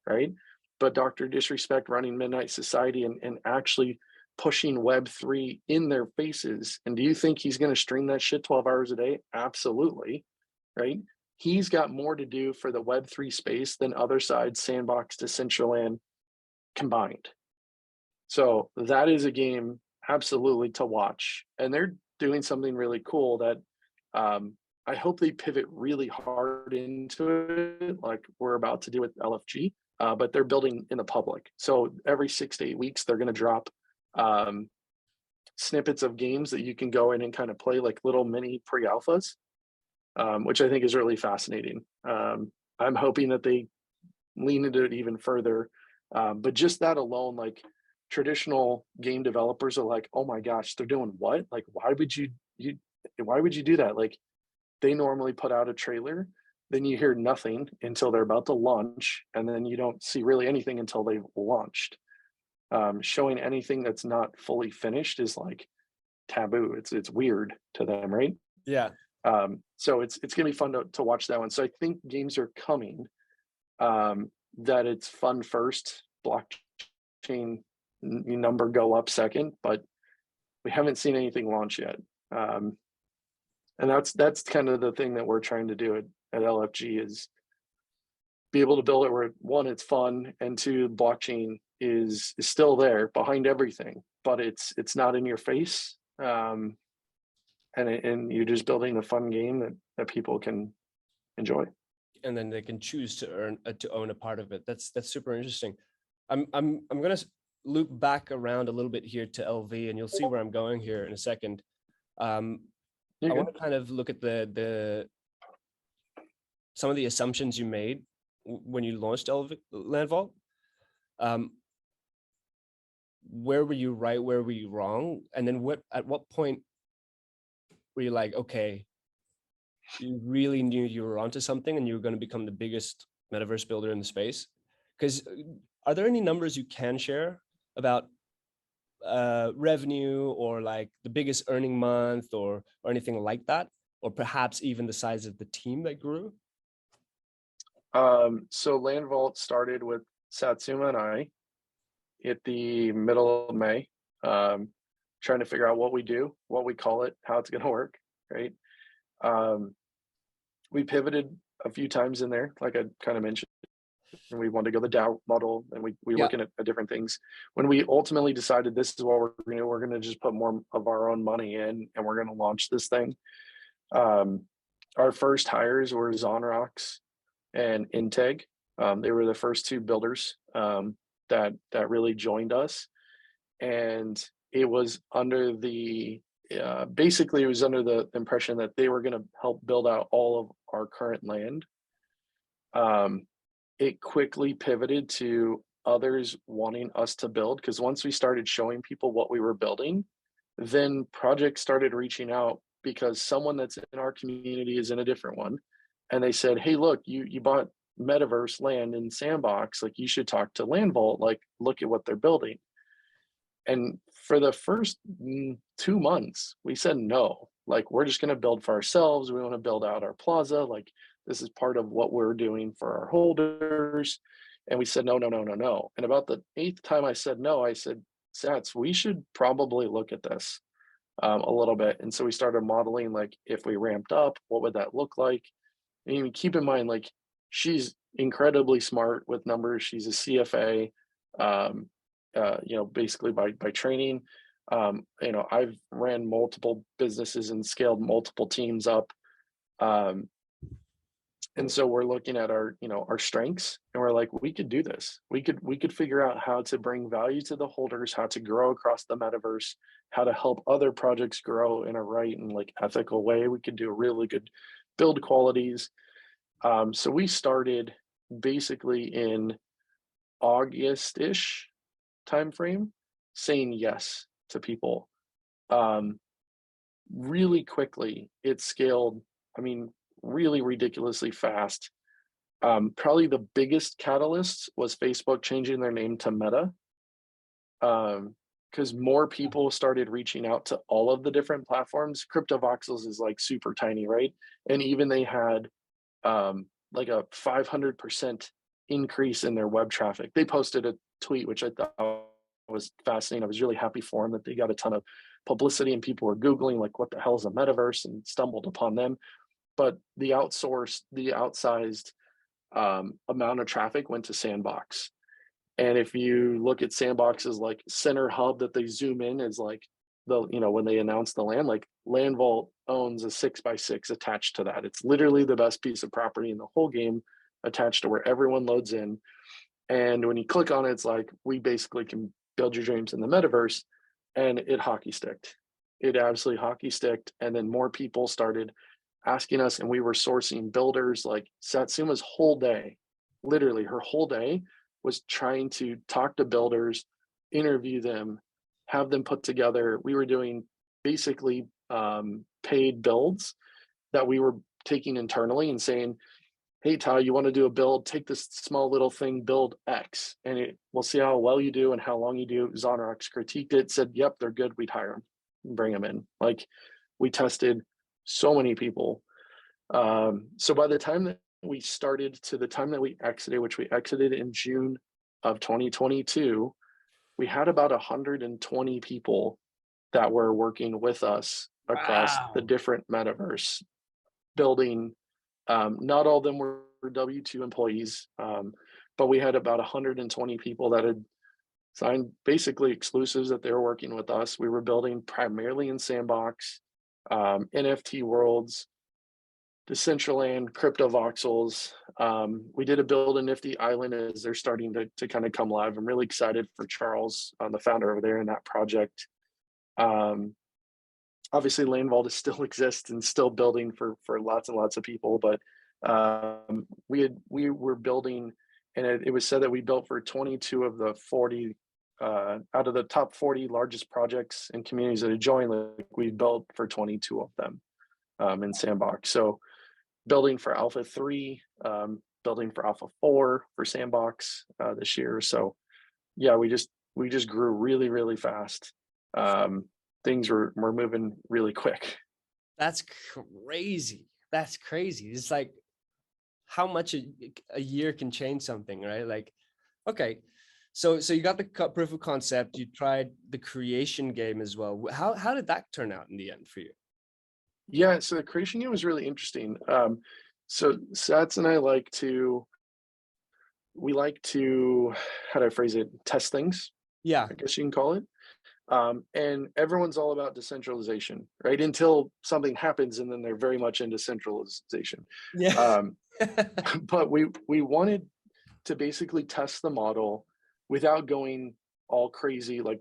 Right. But Dr. Disrespect running Midnight Society and actually pushing Web3 in their faces. And do you think he's going to stream that shit 12 hours a day? Absolutely. Right. He's got more to do for the Web3 space than Other Side, Sandbox, Decentraland combined. So that is a game absolutely to watch. And they're doing something really cool that I hope they pivot really hard into it, like we're about to do with LFG. But they're building in the public. So every 6 to 8 weeks, they're going to drop snippets of games that you can go in and kind of play, like little mini pre-alphas, which I think is really fascinating. I'm hoping that they lean into it even further. But just that alone, like traditional game developers are like, oh my gosh, they're doing what? Like, why would you do that? Like, they normally put out a trailer, then you hear nothing until they're about to launch, and then you don't see really anything until they've launched. Showing anything that's not fully finished is like taboo. It's weird to them, right? Yeah. So it's gonna be fun to watch that one. So I think games are coming. That it's fun first, blockchain number go up second, but we haven't seen anything launch yet. And that's kind of the thing that we're trying to do at LFG is be able to build it where one, it's fun, and two, blockchain is still there behind everything, but it's not in your face. And you're just building a fun game that people can enjoy. And then they can choose to own a part of it. That's super interesting. I'm gonna loop back around a little bit here to LV, and you'll see where I'm going here in a second. I want to kind of look at some of the assumptions you made when you launched Land Vault. Where were you right? Where were you wrong? And then at what point were you like, okay, you really knew you were onto something and you were going to become the biggest metaverse builder in the space? Because are there any numbers you can share about revenue or like the biggest earning month or anything like that, or perhaps even the size of the team that grew? So Land Vault started with Satsuma and I at the middle of May, trying to figure out what we do, what we call it, how it's going to work, right? We pivoted a few times in there, like I kind of mentioned, and we wanted to go the DAO model, and we Yeah. looking at different things. When we ultimately decided this is what we're going to just put more of our own money in, and we're going to launch this thing. Our first hires were Zonrox and Integ. They were the first two builders that really joined us, and it was under the basically it was under the impression that they were going to help build out all of our current land. It quickly pivoted to others wanting us to build, because once we started showing people what we were building, then projects started reaching out because someone that's in our community is in a different one, and they said, hey, look, you bought Metaverse land in Sandbox, like you should talk to Land Vault, like look at what they're building. And for the first 2 months, we said no. Like, we're just going to build for ourselves. We want to build out our plaza. Like, this is part of what we're doing for our holders. And we said no, no, no, no, no. And about the 8th time I said no, I said, Sats, we should probably look at this a little bit. And so we started modeling, like, if we ramped up, what would that look like? And you keep in mind, like, she's incredibly smart with numbers. She's a CFA. Basically by training. I've ran multiple businesses and scaled multiple teams up. And so we're looking at our strengths, and we're like, we could do this. We could figure out how to bring value to the holders, how to grow across the metaverse, how to help other projects grow in a right and like ethical way. We could do really good build qualities. So we started basically in August-ish timeframe saying yes to people. really quickly, it scaled, I mean, really ridiculously fast. Probably the biggest catalyst was Facebook changing their name to Meta, because more people started reaching out to all of the different platforms. CryptoVoxels is like super tiny, right? And even they had like a 500% increase in their web traffic. They posted a tweet, which I thought was fascinating. I was really happy for them that they got a ton of publicity and people were Googling like, what the hell is a metaverse, and stumbled upon them. But the outsized amount of traffic went to Sandbox. And if you look at Sandbox's like center hub that they zoom in is like when they announce the land, like Land Vault owns a 6x6 attached to that. It's literally the best piece of property in the whole game attached to where everyone loads in. And when you click on it, it's like, we basically can build your dreams in the metaverse. And it hockey sticked. It absolutely hockey sticked. And then more people started asking us, and we were sourcing builders. Like Satsuma's whole day, literally her whole day, was trying to talk to builders, interview them, have them put together. We were doing basically paid builds that we were taking internally and saying, hey, Ty, you want to do a build? Take this small little thing, build X, and we'll see how well you do and how long you do. Zonrox critiqued it, said, yep, they're good. We'd hire them and bring them in. Like, we tested so many people. So by the time that we started to the time that we exited, which we exited in June of 2022, we had about 120 people that were working with us across the Wow. different metaverse building. Not all of them were W-2 employees, but we had about 120 people that had signed basically exclusives that they were working with us. We were building primarily in Sandbox, NFT worlds, Decentraland, CryptoVoxels. We did a build in Nifty Island as they're starting to kind of come live. I'm really excited for Charles, the founder over there in that project. Obviously, Lane Vault still exists and still building for lots and lots of people. But we were building, and it was said that we built for 22 of the 40 out of the top 40 largest projects and communities that had joined. Like, we built for 22 of them in Sandbox. So building for Alpha 3, building for Alpha 4 for Sandbox this year. So yeah, we just grew really, really fast. Things were moving really quick. That's crazy. That's crazy. It's like how much a year can change something, right? Like, okay, so you got the proof of concept, you tried the creation game as well. How did that turn out in the end for you? Yeah, so the creation game was really interesting. So Sats and I we like to, how do I phrase it, test things, Yeah. I guess you can call it. And everyone's all about decentralization, right? Until something happens, and then they're very much into centralization. Yeah. But we wanted to basically test the model without going all crazy like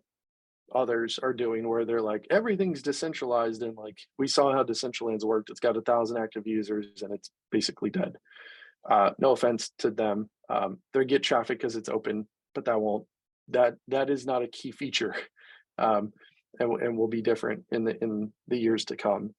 others are doing, where they're like, everything's decentralized, and like, we saw how Decentraland's worked. It's got 1,000 active users and it's basically dead. No offense to them. They get traffic because it's open, but that is not a key feature. And will be different in the years to come.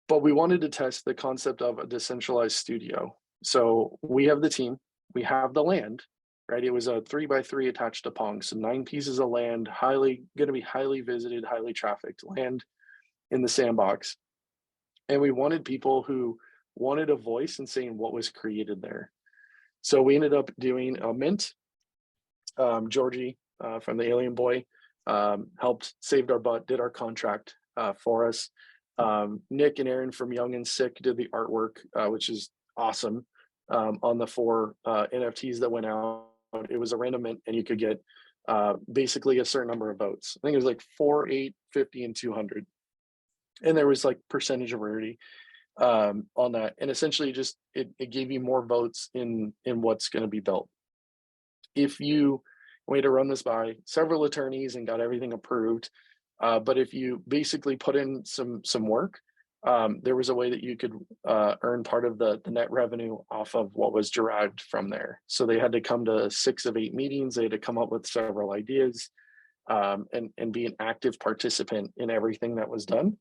But we wanted to test the concept of a decentralized studio. So we have the team, we have the land, right? It was a 3x3 attached to Pong. So 9 pieces of land, going to be highly visited, highly trafficked land in the Sandbox. And we wanted people who wanted a voice in saying what was created there. So we ended up doing a mint. Georgie from the Alien Boy helped, saved our butt, did our contract for us. Nick and Aaron from Young and Sick did the artwork, which is awesome. On the 4 NFTs that went out, it was a random mint, and you could get basically a certain number of votes. I think it was like 4, 8, 50, and 200. And there was like percentage of rarity on that. And essentially just it gave you more votes in what's going to be built. If you way to run this by several attorneys and got everything approved, but if you basically put in some work, there was a way that you could earn part of the net revenue off of what was derived from there. So they had to come to 6 of 8 meetings. They had to come up with several ideas, and be an active participant in everything that was done.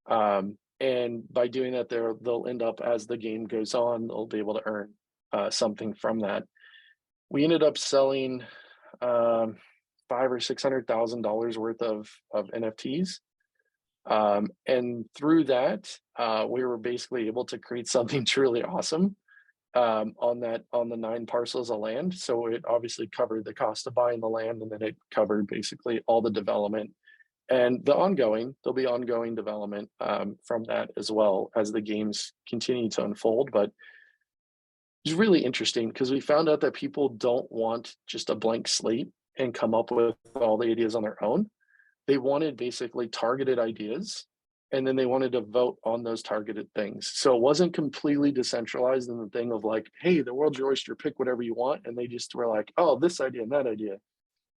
And by doing that, they'll end up, as the game goes on, they'll be able to earn something from that. We ended up selling five or $600,000 worth of NFTs. And through that, we were basically able to create something truly awesome on the 9 parcels of land. So it obviously covered the cost of buying the land, and then it covered basically all the development and there'll be ongoing development from that as well as the games continue to unfold. But it's really interesting because we found out that people don't want just a blank slate and come up with all the ideas on their own. They wanted basically targeted ideas, and then they wanted to vote on those targeted things. So it wasn't completely decentralized in the thing of like, hey, the world's your oyster, pick whatever you want. And they just were like, oh, this idea and that idea.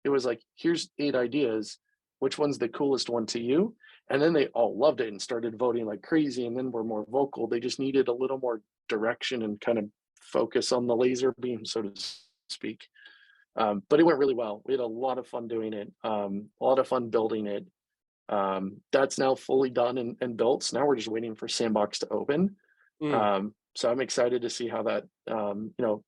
It was like, here's 8 ideas. Which one's the coolest one to you? And then they all loved it and started voting like crazy, and then were more vocal. They just needed a little more direction and kind of focus on the laser beam, so to speak. But it went really well. We had a lot of fun doing it, a lot of fun building it. That's now fully done and built. So now we're just waiting for Sandbox to open. So I'm excited to see how that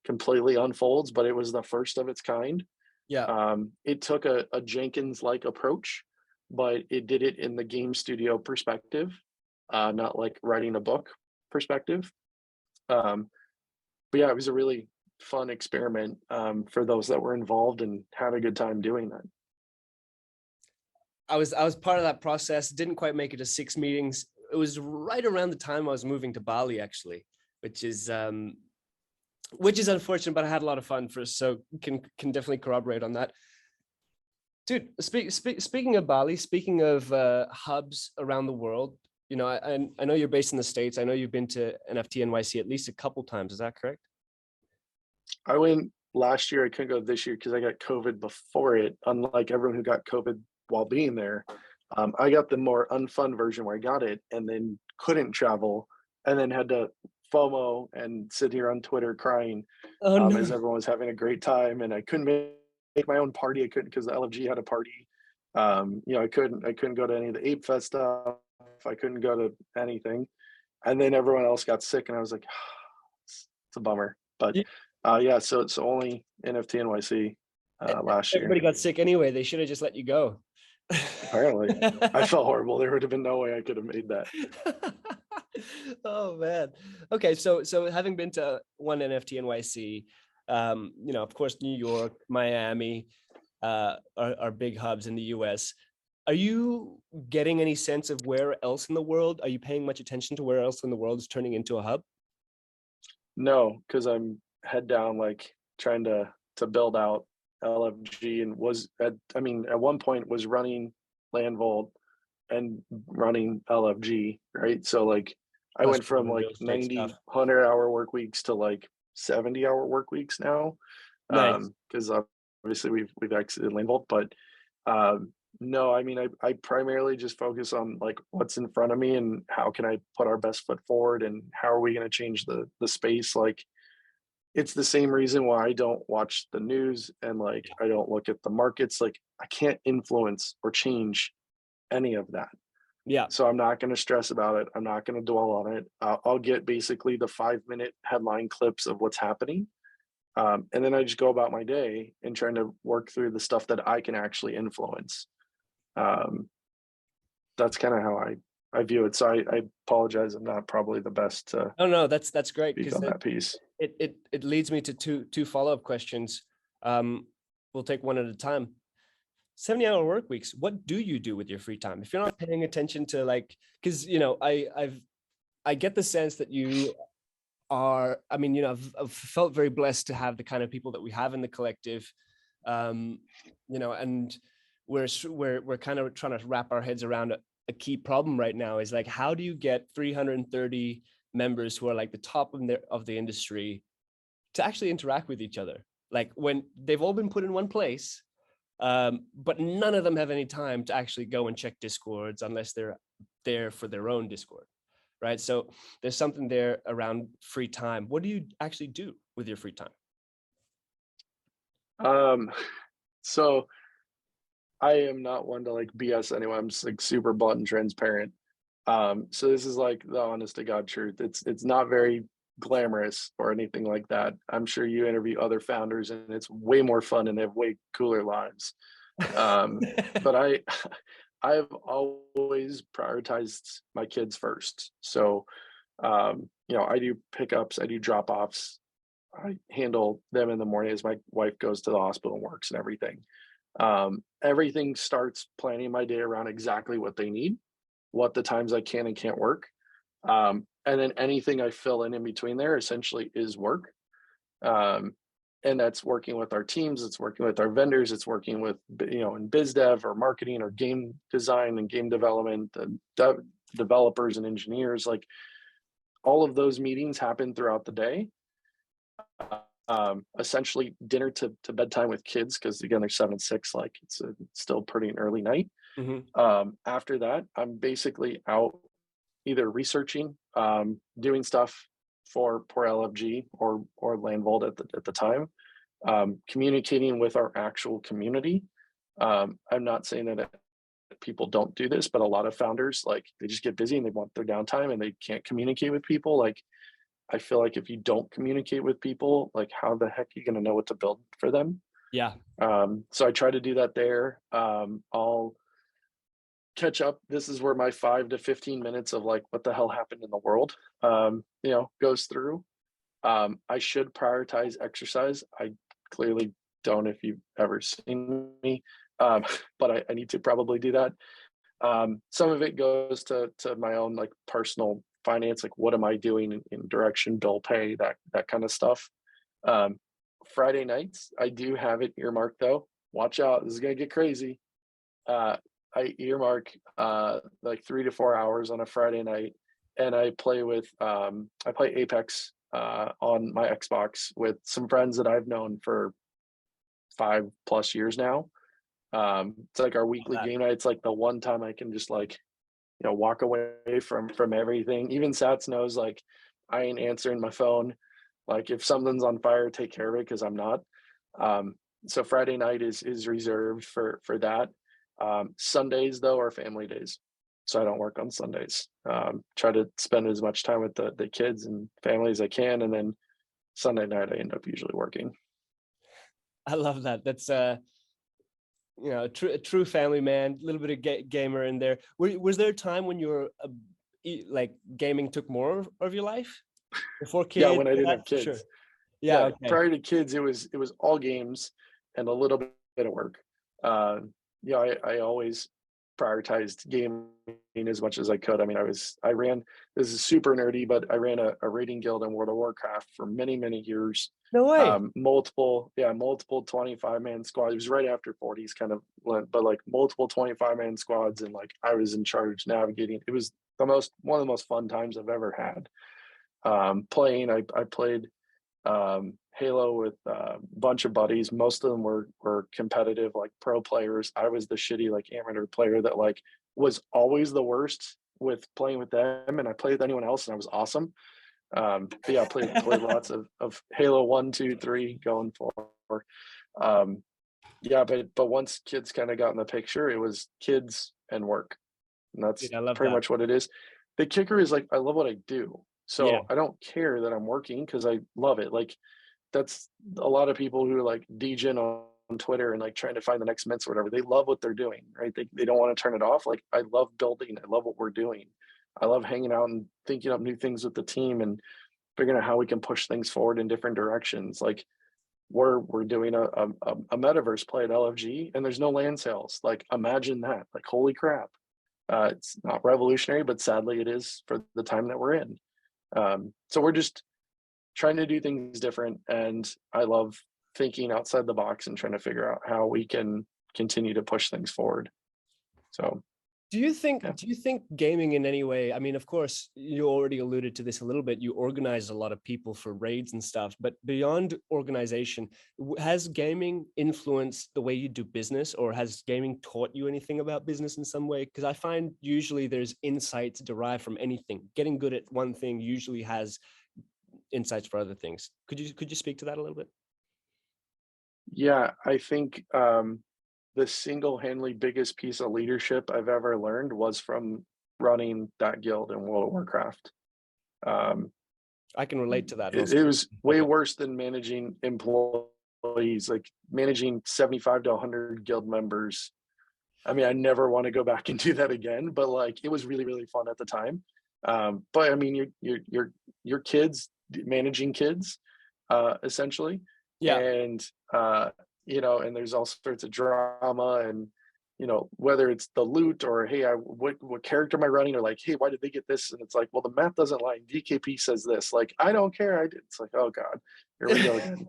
completely unfolds. But it was the first of its kind. Yeah. It took a Jenkins-like approach, but it did it in the game studio perspective, not like writing a book perspective. But yeah, it was a really fun experiment for those that were involved and had a good time doing that. I was part of that process. Didn't quite make it to 6 meetings. It was right around the time I was moving to Bali, actually, which is unfortunate, but I had a lot of fun for, so can definitely corroborate on that. Dude, speaking of Bali, speaking of hubs around the world, I know you're based in the States. I know you've been to NFT NYC at least a couple times. Is that correct? I went last year. I couldn't go this year because I got COVID before it. Unlike everyone who got COVID while being there, I got the more unfun version where I got it and then couldn't travel, and then had to FOMO and sit here on Twitter crying Oh no. as everyone was having a great time, and I couldn't make my own party. I couldn't because the LFG had a party. I couldn't go to any of the Ape Fest stuff. I couldn't go to anything, and then everyone else got sick, and I was like, it's a bummer. But yeah, so it's only NFT NYC last year. Everybody got sick anyway. They should have just let you go. Apparently, I felt horrible. There would have been no way I could have made that. Oh man. Okay, so having been to one NFT NYC, of course, New York, Miami, are big hubs in the US. Are you getting any sense of where else in the world? Are you paying much attention to where else in the world is turning into a hub? No, because I'm head down, like trying to build out LFG, and at one point was running Land Vault and running LFG, right? So like I That's went from the like real estate 90, stuff. 100-hour work weeks to like 70-hour work weeks now. Nice. Because obviously we've exited Land Vault, but no, I mean I primarily just focus on like what's in front of me and how can I put our best foot forward and how are we going to change the space. Like it's the same reason why I don't watch the news and like I don't look at the markets. Like I can't influence or change any of that. Yeah. So I'm not going to stress about it. I'm not going to dwell on it. I'll get basically the 5-minute headline clips of what's happening. And then I just go about my day and trying to work through the stuff that I can actually influence. That's kind of how I view it. So I apologize. I'm not probably the best to Oh no, that's great, speak because on that piece. it leads me to two follow-up questions. We'll take one at a time. 70-hour work weeks. What do you do with your free time? If you're not paying attention to, like, because I get the sense that you are, I've felt very blessed to have the kind of people that we have in the collective, and we're kind of trying to wrap our heads around a key problem right now is like, how do you get 330 members who are like the top of the industry to actually interact with each other? Like when they've all been put in one place, but none of them have any time to actually go and check Discords unless they're there for their own Discord, right? So there's something there around free time. What do you actually do with your free time? So I am not one to like BS anyone. I'm just like super blunt and transparent. So this is like the honest to God truth. It's not very glamorous or anything like that. I'm sure you interview other founders and it's way more fun and they have way cooler lives. But I've always prioritized my kids first. So I do pickups, I do drop-offs, I handle them in the morning as my wife goes to the hospital and works and everything. Everything starts planning my day around exactly what they need, what the times I can and can't work. And then anything I fill in between there essentially is work. Um, and that's working with our teams, it's working with our vendors, it's working with, in biz dev or marketing or game design and game development, and developers and engineers. Like all of those meetings happen throughout the day. Essentially dinner to bedtime with kids, because again they're 7 and 6, like it's still pretty an early night. Mhm. After that I'm basically out either researching, doing stuff for LFG or Landvolt at the time, communicating with our actual community. I'm not saying that people don't do this, but a lot of founders, like, they just get busy and they want their downtime and they can't communicate with people. Like, I feel like if you don't communicate with people, like, how the heck are you going to know what to build for them? Yeah. So I try to do that there. I'll catch up. This is where my 5 to 15 minutes of like, what the hell happened in the world, goes through. I should prioritize exercise. I clearly don't if you've ever seen me, but I need to probably do that. Some of it goes to my own like personal finance, like what am I doing in direction, bill pay, that kind of stuff. Um, Friday nights, I do have it earmarked though. Watch out, this is gonna get crazy. Uh, I earmark like 3 to 4 hours on a Friday night, and I play Apex on my Xbox with some friends that I've known for 5+ years now. It's like our Love weekly that. game night. It's like the one time I can just like, walk away from everything. Even Sats knows, like, I ain't answering my phone. Like if something's on fire, take care of it because I'm not. Um, so Friday night is reserved for that. Sundays though are family days, so I don't work on Sundays. Try to spend as much time with the kids and family as I can, and then Sunday night I end up usually working. I love that. That's a true family man, a little bit of gamer in there. Was there a time when you were like gaming took more of your life before Yeah, kids? when I didn't That have for sure. kids. Yeah. Yeah, Okay. prior to kids, it was all games and a little bit of work. Uh, I always prioritized gaming as much as I could. I mean, I ran, this is super nerdy, but I ran a raiding guild in World of Warcraft for many, many years. No way. Multiple 25-man squads. It was right after 40s kind of went, but like multiple 25-man squads, and like I was in charge navigating. It was one of the most fun times I've ever had. Playing, I played Halo with a bunch of buddies. Most of them were competitive, like pro players. I was the shitty like amateur player that like was always the worst with playing with them, and I played with anyone else, and I was awesome. But yeah, played lots of Halo 1, 2, 3, going for. Um, yeah, but once kids kind of got in the picture, it was kids and work, and that's Dude, I love pretty that. much what it is. The kicker is like I love what I do, Yeah. so I don't care that I'm working because I love it. Like that's a lot of people who are like DJing on Twitter and like trying to find the next mints or whatever. They love what they're doing, right? They don't want to turn it off. Like I love building. I love what we're doing. I love hanging out and thinking up new things with the team and figuring out how we can push things forward in different directions. Like we're doing a metaverse play at LFG and there's no land sales. Like imagine that. Like holy crap. It's not revolutionary, but sadly it is for the time that we're in. So we're just trying to do things different, and I love thinking outside the box and trying to figure out how we can continue to push things forward. So Do you think yeah. do you think gaming in any way, I mean, of course, you already alluded to this a little bit, you organize a lot of people for raids and stuff, but beyond organization, has gaming influenced the way you do business, or has gaming taught you anything about business in some way? Because I find usually there's insights derived from anything. Getting good at one thing usually has insights for other things. Could you speak to that a little bit? Yeah, I think the single-handedly biggest piece of leadership I've ever learned was from running that guild in World of Warcraft. I can relate to that. It was way worse than managing employees, like managing 75 to 100 guild members. I mean, I never want to go back and do that again, but like it was really, really fun at the time. But I mean, your kids managing kids, essentially, Yeah. and you know, and there's all sorts of drama, and you know, whether it's the loot or hey, what character am I running, or like hey, why did they get this? And it's like, well, the math doesn't lie. DKP says this. Like, I don't care. It's like, oh god, here we go again.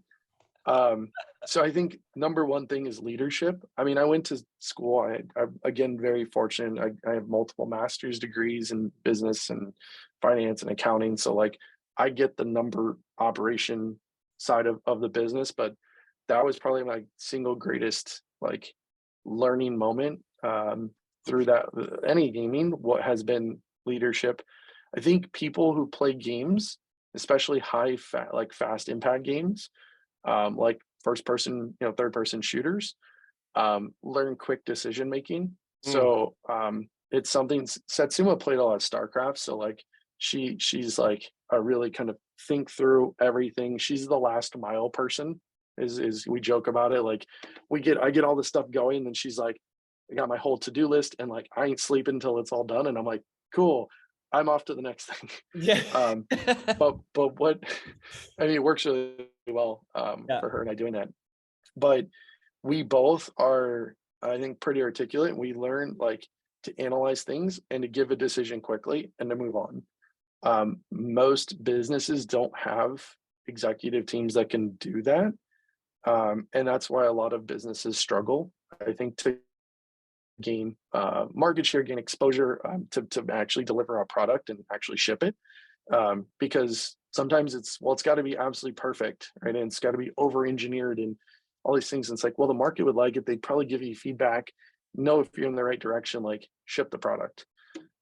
So I think number one thing is leadership. I mean, I went to school. I'm again very fortunate. I have multiple master's degrees in business and finance and accounting. So like I get the number operation side of the business, but that was probably my single greatest like learning moment through that any gaming. What has been leadership? I think people who play games, especially like fast impact games, like first person, you know, third person shooters, learn quick decision making. So it's something Satsuma played a lot of StarCraft. So like she's like a really kind of think through everything. She's the last mile person, is we joke about it. Like I get all this stuff going, and she's like, I got my whole to-do list and like I ain't sleeping until it's all done. And I'm like, cool, I'm off to the next thing. Yeah. But what I mean, it works really well Yeah. for her and I doing that. But we both are, I think, pretty articulate. We learn like to analyze things and to give a decision quickly and to move on. Most businesses don't have executive teams that can do that. And that's why a lot of businesses struggle, I think, to gain market share, gain exposure, to actually deliver a product and actually ship it. Because sometimes it's got to be absolutely perfect, right? And it's got to be over engineered and all these things. And it's like, well, the market would like it. They'd probably give you feedback, know if you're in the right direction, like ship the product.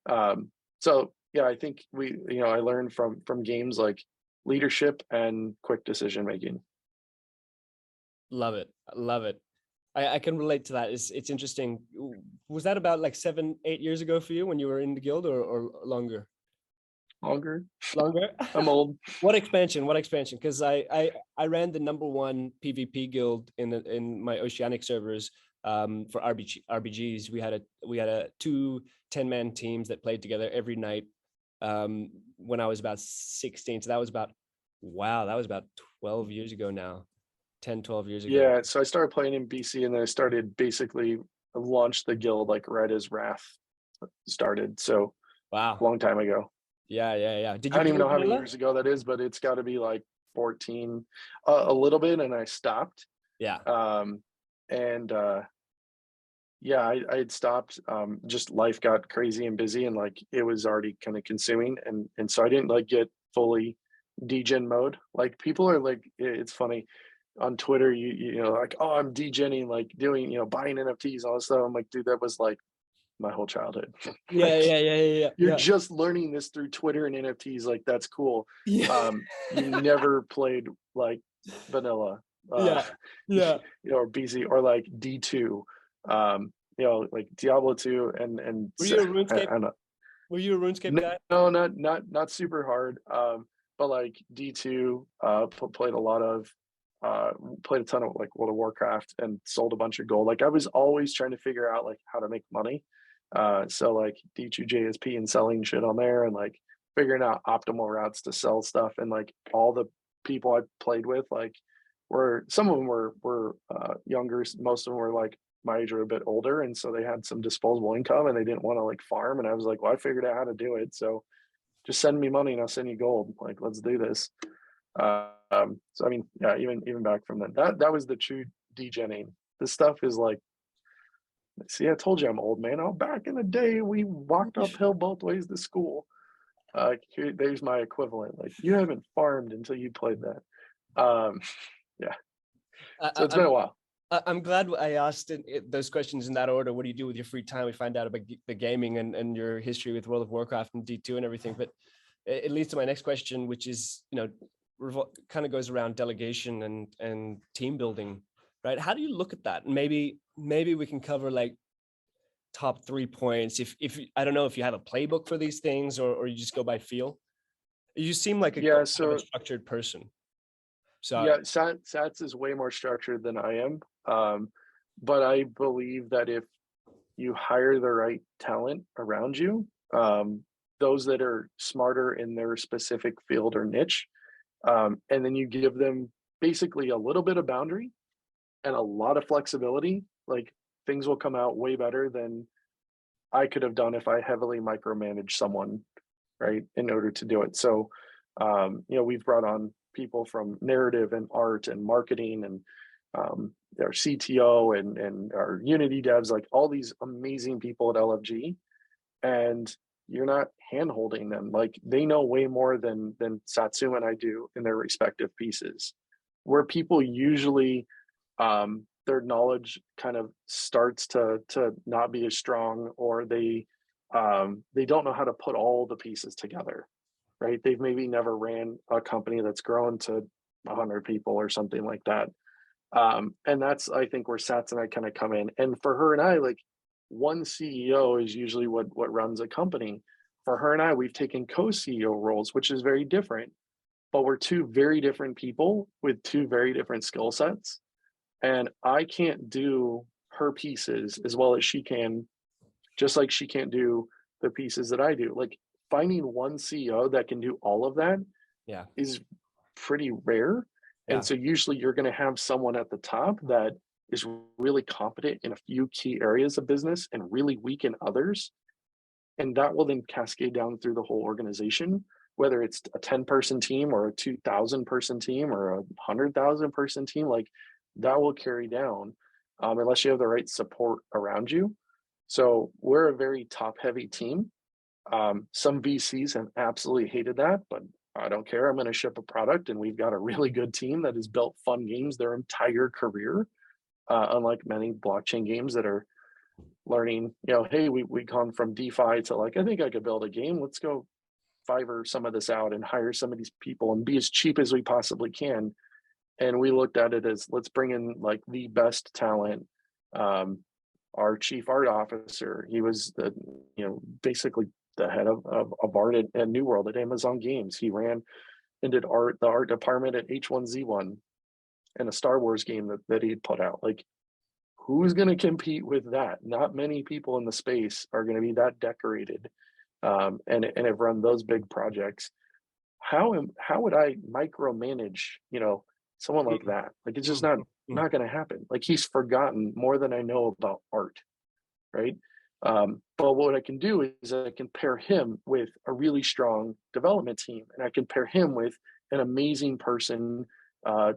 So yeah, I think I learned from games like leadership and quick decision making. Love it. Love it. I can relate to that. It's interesting. Was that about like 7-8 years ago for you when you were in the guild, or longer? Longer. Longer. I'm old. What expansion? What expansion? Because I ran the #1 PvP guild in my Oceanic servers for RBGs. We had a 2 10-man teams that played together every night when I was about 16. So that was about 12 years ago now. 10-12 years ago. Yeah, so I started playing in BC, and then I started basically launched the guild like right as Wrath started. So wow, a long time ago. Yeah. Did you I don't even know how many vanilla? years ago that is, but it's got to be like 14, a little bit, and I stopped. Yeah. And yeah, I had stopped. Just life got crazy and busy, and like it was already kind of consuming, and so I didn't like get fully degen mode. Like people are like, it's funny on Twitter, you know, like, oh, I'm degenning, like doing, you know, buying NFTs, all this stuff. I'm like, dude, that was like my whole childhood. Yeah, Like, yeah. you're just learning this through Twitter and NFTs. Like, that's cool. Yeah. You never played like vanilla, Yeah. you know, or BZ or like D2, you know, like Diablo 2 and Were you a I RuneScape? don't know. Were you a RuneScape guy? No, not super hard. But like D2, played a lot of, played a ton of like World of Warcraft and sold a bunch of gold. Like I was always trying to figure out like how to make money. So like D2 JSP and selling shit on there, and like figuring out optimal routes to sell stuff. And like all the people I played with, like some of them were younger, most of them were like my age or a bit older, and so they had some disposable income and they didn't want to like farm. And I was like, well, I figured out how to do it, so just send me money and I'll send you gold. Like, let's do this. So I mean, yeah, even back from that was the true degenning. This stuff is like, see, I told you I'm old, man. Oh, back in the day, we walked uphill both ways to school. There's my equivalent. Like, you haven't farmed until you played that. Yeah. So it's been a while. I'm glad I asked those questions in that order. What do you do with your free time? We find out about the gaming and your history with World of Warcraft and D2 and everything. But it leads to my next question, which is, kind of goes around delegation and team building, right? How do you look at that? And maybe we can cover like top 3 points, if I don't know if you have a playbook for these things, or you just go by feel. You seem like a Yeah, kind of a so structured person. So yeah, Sats is way more structured than I am. But I believe that if you hire the right talent around you, those that are smarter in their specific field or niche, and then you give them basically a little bit of boundary and a lot of flexibility, like things will come out way better than I could have done if I heavily micromanaged someone, right, in order to do it. So, we've brought on people from narrative and art and marketing and our CTO and our Unity devs, like all these amazing people at LFG, and you're not hand holding them. Like they know way more than Satsuma and I do in their respective pieces. Where people usually their knowledge kind of starts to not be as strong, or they don't know how to put all the pieces together, right? They've maybe never ran a company that's grown to 100 people or something like that. And that's, I think, where Sats and I kind of come in. And for her and I, like one CEO is usually what runs a company. For her and I, we've taken co-CEO roles, which is very different, but we're two very different people with two very different skill sets. And I can't do her pieces as well as she can, just like she can't do the pieces that I do. Like finding one CEO that can do all of that yeah, is pretty rare. And yeah, so usually you're going to have someone at the top that is really competent in a few key areas of business and really weak in others. And that will then cascade down through the whole organization, whether it's a 10-person team or a 2,000-person team or a 100,000-person team, like that will carry down unless you have the right support around you. So we're a very top heavy team. Some VCs have absolutely hated that, but I don't care. I'm going to ship a product, and we've got a really good team that has built fun games their entire career. Unlike many blockchain games that are learning, hey, we come from DeFi to like, I think I could build a game. Let's go Fiverr some of this out and hire some of these people and be as cheap as we possibly can. And we looked at it as let's bring in like the best talent. Our chief art officer, he was basically the head of art at New World at Amazon Games. He ran and did the art department at H1Z1 and a Star Wars game that he'd put out. Like, who's going to compete with that? Not many people in the space are going to be that decorated and have run those big projects. How would I micromanage, someone like that? Like, it's just mm, mm, not going to happen. Like, he's forgotten more than I know about art, right? But what I can do is I can pair him with a really strong development team, and I can pair him with an amazing person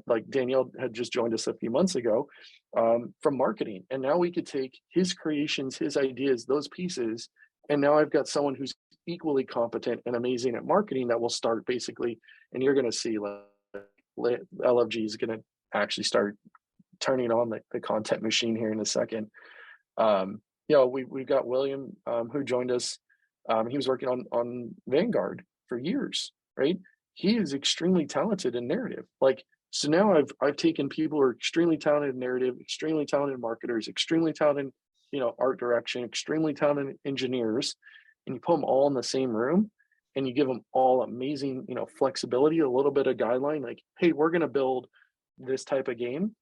like Danielle had just joined us a few months ago from marketing. And now we could take his creations, his ideas, those pieces, and now I've got someone who's equally competent and amazing at marketing that will start basically, and you're going to see like LFG is going to actually start turning on the content machine here in a second. We've got William who joined us. He was working on Vanguard for years, right? He is extremely talented in narrative. Like, so now I've taken people who are extremely talented in narrative, extremely talented marketers, extremely talented, art direction, extremely talented engineers, and you put them all in the same room and you give them all amazing, flexibility, a little bit of guideline, like, hey, we're going to build this type of game,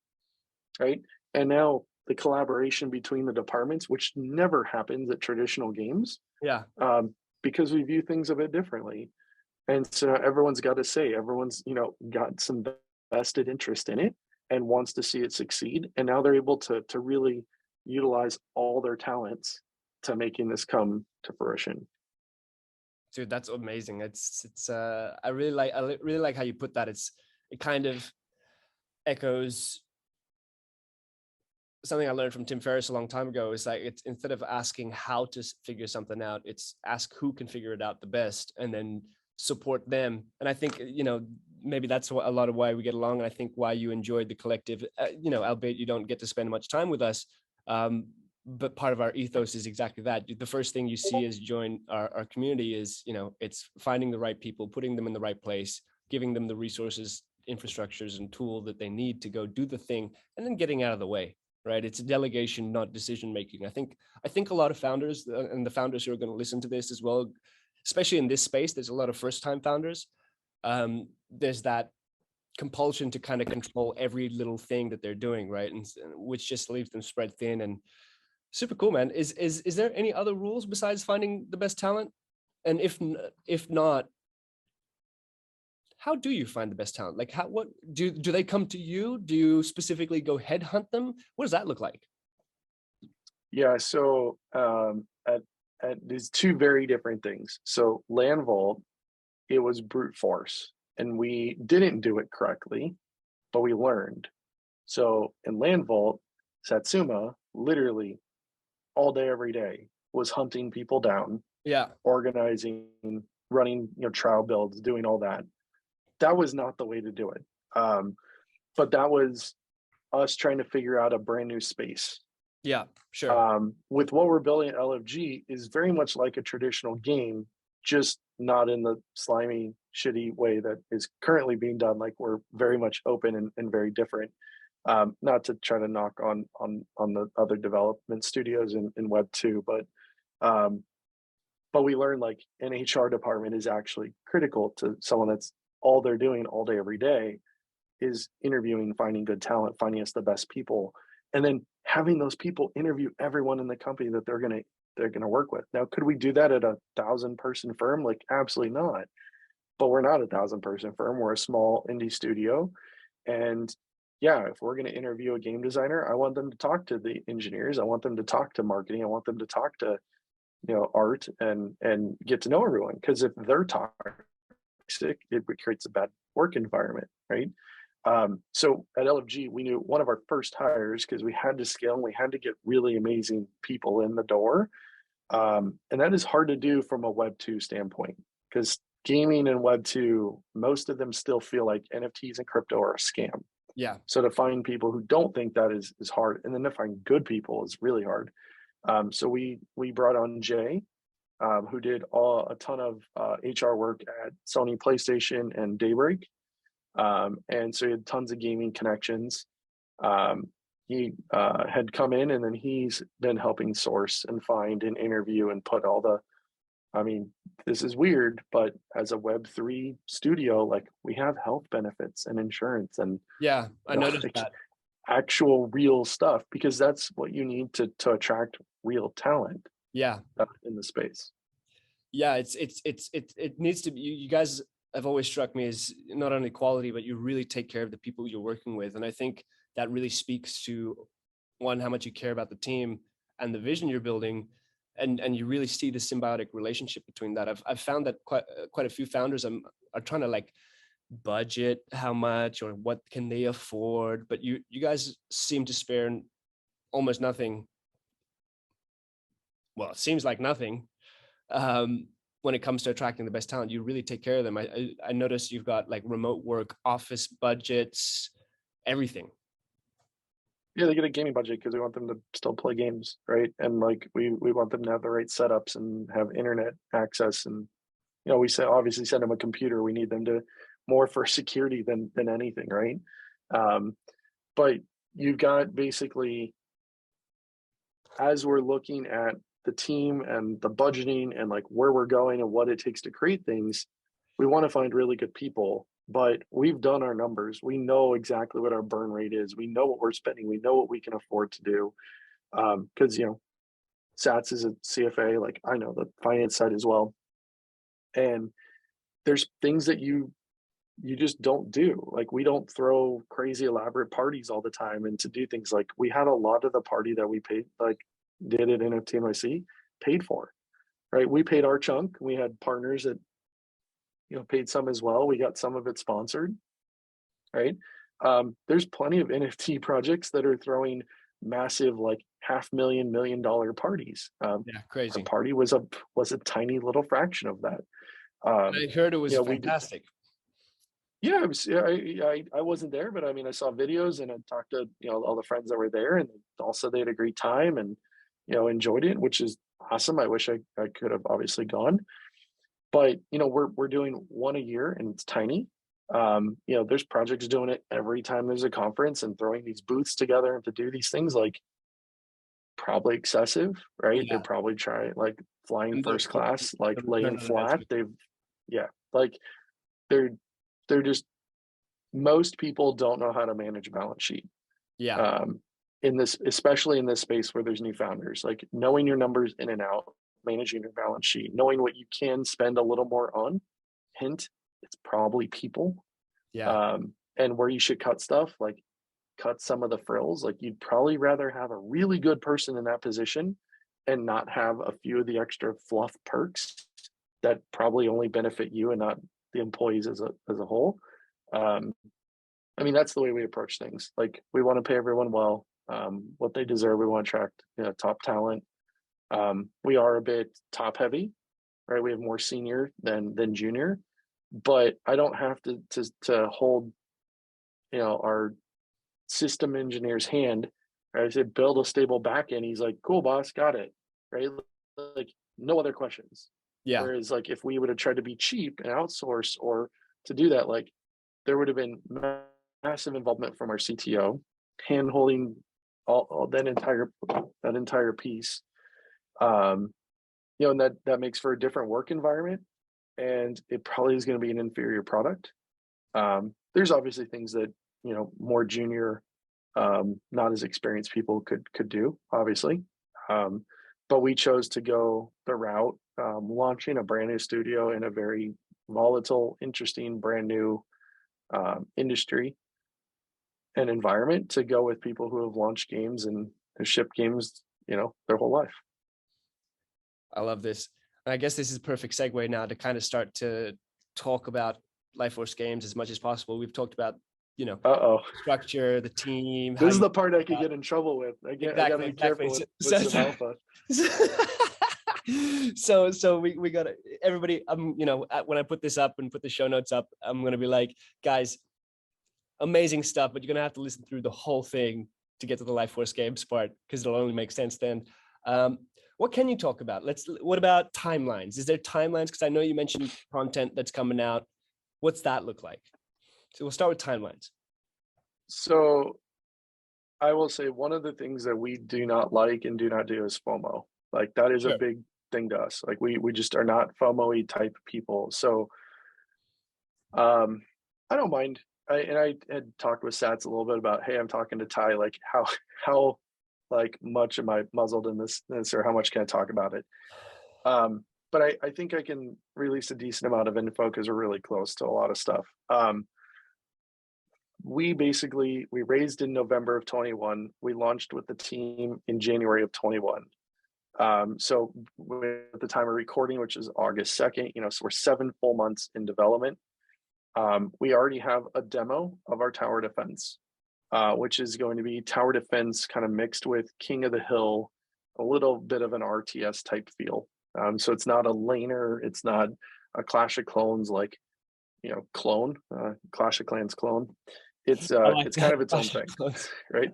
right? And now the collaboration between the departments, which never happens at traditional games, yeah. because we view things a bit differently. And so everyone's got to say, everyone's, got some vested interest in it and wants to see it succeed. And now they're able to really utilize all their talents to making this come to fruition. Dude, that's amazing. I really like how you put that. It kind of echoes something I learned from Tim Ferriss a long time ago. Is like, it's instead of asking how to figure something out, it's ask who can figure it out the best and then support them. And I think, maybe that's a lot of why we get along. And I think why you enjoyed the collective, albeit you don't get to spend much time with us. But part of our ethos is exactly that. The first thing you see as join our community is, it's finding the right people, putting them in the right place, giving them the resources, infrastructures, and tool that they need to go do the thing, and then getting out of the way. right? It's a delegation, not decision making. I think a lot of founders and the founders who are going to listen to this as well, especially in this space, there's a lot of first time founders. There's that compulsion to kind of control every little thing that they're doing, right? And which just leaves them spread thin. And super cool, man. Is there any other rules besides finding the best talent? And if not, how do you find the best talent? Like, what do they come to you? Do you specifically go headhunt them? What does that look like? Yeah, so at these two very different things. So Land Vault, it was brute force, and we didn't do it correctly, but we learned. So in Land Vault, Satsuma literally all day, every day was hunting people down, Yeah, organizing, running, trial builds, doing all that. That was not the way to do it. But that was us trying to figure out a brand new space. yeah, sure. With what we're building at LFG is very much like a traditional game, just not in the slimy, shitty way that is currently being done. Like, we're very much open and very different. Not to try to knock on the other development studios in Web 2, but we learned like an HR department is actually critical to someone that's all they're doing all day, every day is interviewing, finding good talent, finding us the best people, and then having those people interview everyone in the company that they're gonna work with. Now, could we do that at 1,000-person firm? Like, absolutely not. But we're not a 1,000-person firm. We're a small indie studio, and yeah, if we're gonna interview a game designer, I want them to talk to the engineers. I want them to talk to marketing. I want them to talk to art and get to know everyone. Because if they're toxic, it creates a bad work environment, right? So at LFG, we knew one of our first hires, because we had to scale and we had to get really amazing people in the door. And that is hard to do from a Web 2 standpoint, because gaming and Web 2, most of them still feel like NFTs and crypto are a scam. Yeah, So to find people who don't think that is hard, and then to find good people is really hard. So we brought on Jay, who did a ton of HR work at Sony PlayStation and Daybreak. And so he had tons of gaming connections. He had come in, and then he's been helping source and find and interview and put all the, I mean, this is weird, but as a Web3 studio, like, we have health benefits and insurance and yeah, I noticed like that. actual real stuff, because that's what you need to attract real talent Yeah, in the space. yeah, it needs to be. You guys have always struck me as not only quality, but you really take care of the people you're working with, and I think that really speaks to, one, how much you care about the team and the vision you're building, and you really see the symbiotic relationship between that. I've found that quite a few founders are trying to like budget how much or what can they afford, but you guys seem to spare almost nothing. Well, it seems like nothing, when it comes to attracting the best talent. You really take care of them. I noticed you've got like remote work, office budgets, everything. Yeah, they get a gaming budget because we want them to still play games, right? And like, we want them to have the right setups and have internet access. And we say, obviously, send them a computer. We need them to, more for security than anything, right? But you've got, basically, as we're looking at the team and the budgeting and like where we're going and what it takes to create things, we want to find really good people. But we've done our numbers. We know exactly what our burn rate is. We know what we're spending. We know what we can afford to do. Because Sats is a CFA. Like, I know the finance side as well. And there's things that you just don't do. Like, we don't throw crazy elaborate parties all the time. And to do things like, we had a lot of the party that we paid, like did it in a TNYC, paid for, right? We paid our chunk. We had partners that paid some as well. We got some of it sponsored, right? There's plenty of NFT projects that are throwing massive, like $500,000 parties. Our Yeah, crazy. party was a tiny little fraction of that. I heard it was We did, fantastic. yeah, it was, yeah, I wasn't there, but I mean, I saw videos and I talked to all the friends that were there, and also they had a great time and enjoyed it, which is awesome. I wish I could have obviously gone, but we're doing one a year, and it's tiny. You know, there's projects doing it every time there's a conference and throwing these booths together and to do these things, like probably excessive, right? They're Yeah. probably trying like flying And first class, like the return laying on flat. investment. Yeah, like they're they're just most people don't know how to manage a balance sheet. Yeah. Um, in this, especially in this space where there's new founders, like knowing your numbers in and out, managing your balance sheet, knowing what you can spend a little more on. Hint, it's probably people. Yeah. And where you should cut stuff, like cut some of the frills. Like you'd probably rather have a really good person in that position and not have a few of the extra fluff perks that probably only benefit you and not the employees as a whole. Um, I mean, that's the way we approach things. Like we want to pay everyone well, what they deserve. We want to attract, you know, top talent. We are a bit top heavy, right? We have more senior than junior, but I don't have to hold, you know, our system engineer's hand. Right? I said build a stable backend. He's like, cool, boss, got it. Right? Like no other questions. Yeah. Whereas like if we would have tried to be cheap and outsource or to do that, like there would have been massive involvement from our CTO, hand holding all that entire piece. You know, and that makes for a different work environment, and it probably is going to be an inferior product. There's obviously things that, you know, more junior, not as experienced people could do, obviously. But we chose to go the route, launching a brand new studio in a very volatile, interesting, brand new industry and environment, to go with people who have launched games and have shipped games, you know, their whole life. I love this. And I guess this is a perfect segue now to kind of start to talk about Life Force Games as much as possible. We've talked about, you know, Uh-oh. structure, the team, how This is you the part I could get in trouble with. I gotta exactly, be exactly. careful with some alpha. So we got to everybody. You know, when I put this up and put the show notes up, I'm gonna be like, guys, amazing stuff, but you're gonna have to listen through the whole thing to get to the Life Force Games part because it'll only make sense then. What can you talk about? What about timelines? Is there timelines? Because I know you mentioned content that's coming out. What's that look like? So we'll start with timelines. So I will say one of the things that we do not like and do not do is FOMO. Like that is a Sure. big thing to us. Like we just are not FOMO-y type people. So I don't mind. I had talked with Sats a little bit about, hey, I'm talking to Ty, like how like much am I muzzled in this or how much can I talk about it? But I think I can release a decent amount of info because we're really close to a lot of stuff. We raised in November of 21. We launched with the team in January of 21. So at the time of recording, which is August 2nd, you know, so we're 7 full months in development. We already have a demo of our tower defense, which is going to be tower defense kind of mixed with King of the Hill, a little bit of an RTS type feel. So it's not a laner, it's not a Clash of Clones like, you know, clone, Clash of Clans clone. It's Like kind that. of its own thing, right?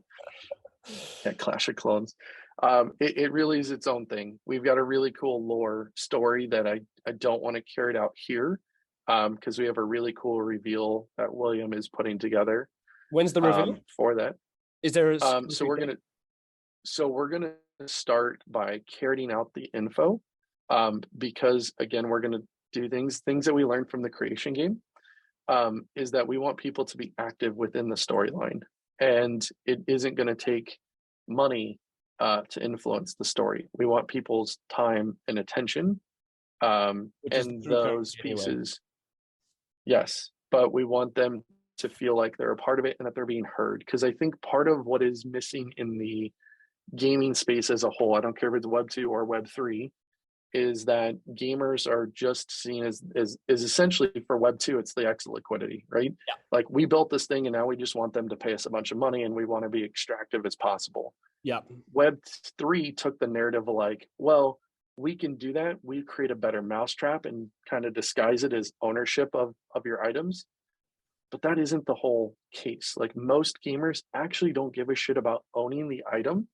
Yeah, Clash of Clones. It really is its own thing. We've got a really cool lore story that I don't want to carry it out here, because we have a really cool reveal that William is putting together When's the reveal? for that. Is there a So specific date? we're gonna start by carrying out the info, because again we're gonna do things that we learned from the creation game, is that we want people to be active within the storyline, and it isn't going to take money to influence the story. We want people's time and attention, Which is the and true those currency anyway. pieces, yes, but we want them to feel like they're a part of it and that they're being heard. Because I think part of what is missing in the gaming space as a whole, I don't care if it's Web 2 or Web 3, is that gamers are just seen as essentially for Web 2, it's the X liquidity, right? Yeah. Like we built this thing and now we just want them to pay us a bunch of money and we want to be extractive as possible. Yeah. Web 3 took the narrative of like, well, we can do that. We create a better mousetrap and kind of disguise it as ownership of your items. But that isn't the whole case. Like most gamers actually don't give a shit about owning the item.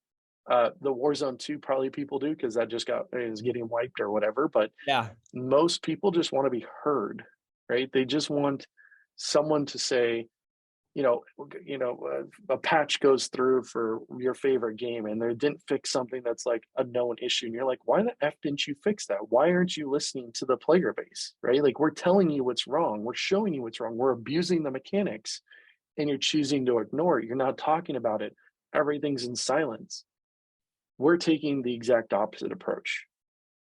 The Warzone 2 probably people do because that just is getting wiped or whatever. But Yeah. most people just want to be heard, right? They just want someone to say, a patch goes through for your favorite game and they didn't fix something that's like a known issue. And you're like, why the F didn't you fix that? Why aren't you listening to the player base, right? Like we're telling you what's wrong. We're showing you what's wrong. We're abusing the mechanics and you're choosing to ignore it. You're not talking about it. Everything's in silence. We're taking the exact opposite approach.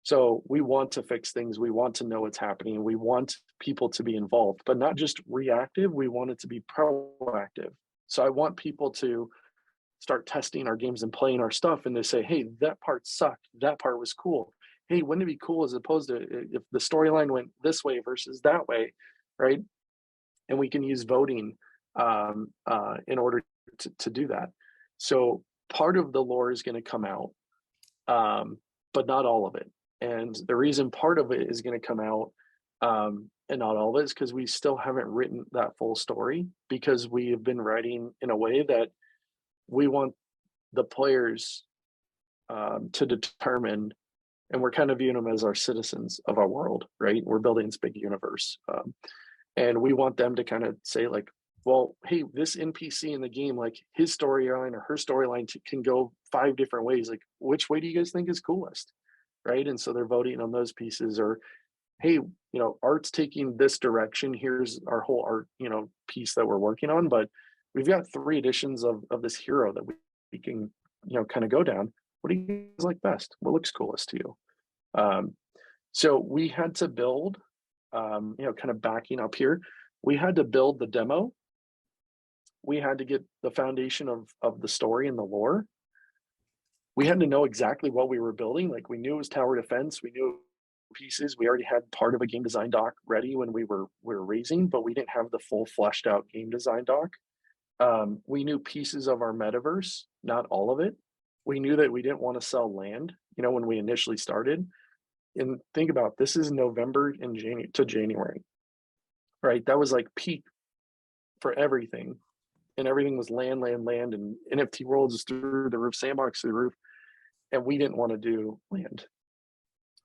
So we want to fix things. We want to know what's happening. We want people to be involved, but not just reactive. We want it to be proactive. So I want people to start testing our games and playing our stuff and they say, hey, that part sucked. That part was cool. Hey, wouldn't it be cool as opposed to if the storyline went this way versus that way, right? And we can use voting in order to do that. So part of the lore is going to come out, but not all of it. And the reason part of it is going to come out and not all of it is because we still haven't written that full story, because we have been writing in a way that we want the players to determine, and we're kind of viewing them as our citizens of our world, right? We're building this big universe. And we want them to kind of say like, well, hey, this NPC in the game, like his storyline or her storyline can go 5 different ways. Like, which way do you guys think is coolest? Right. And so they're voting on those pieces, or, hey, art's taking this direction. Here's our whole art, piece that we're working on. But we've got 3 editions of this hero that we can, kind of go down. What do you guys like best? What looks coolest to you? So we had to build, kind of backing up here, we had to build the demo. We had to get the foundation of the story and the lore. We had to know exactly what we were building. Like we knew it was tower defense. We knew pieces. We already had part of a game design doc ready when we were raising, but we didn't have the full fleshed out game design doc. We knew pieces of our metaverse, not all of it. We knew that we didn't want to sell land, when we initially started. And think about this is November and January, right? That was like peak for everything. And everything was land, and NFT worlds is through the roof, sandbox through the roof. And we didn't want to do land.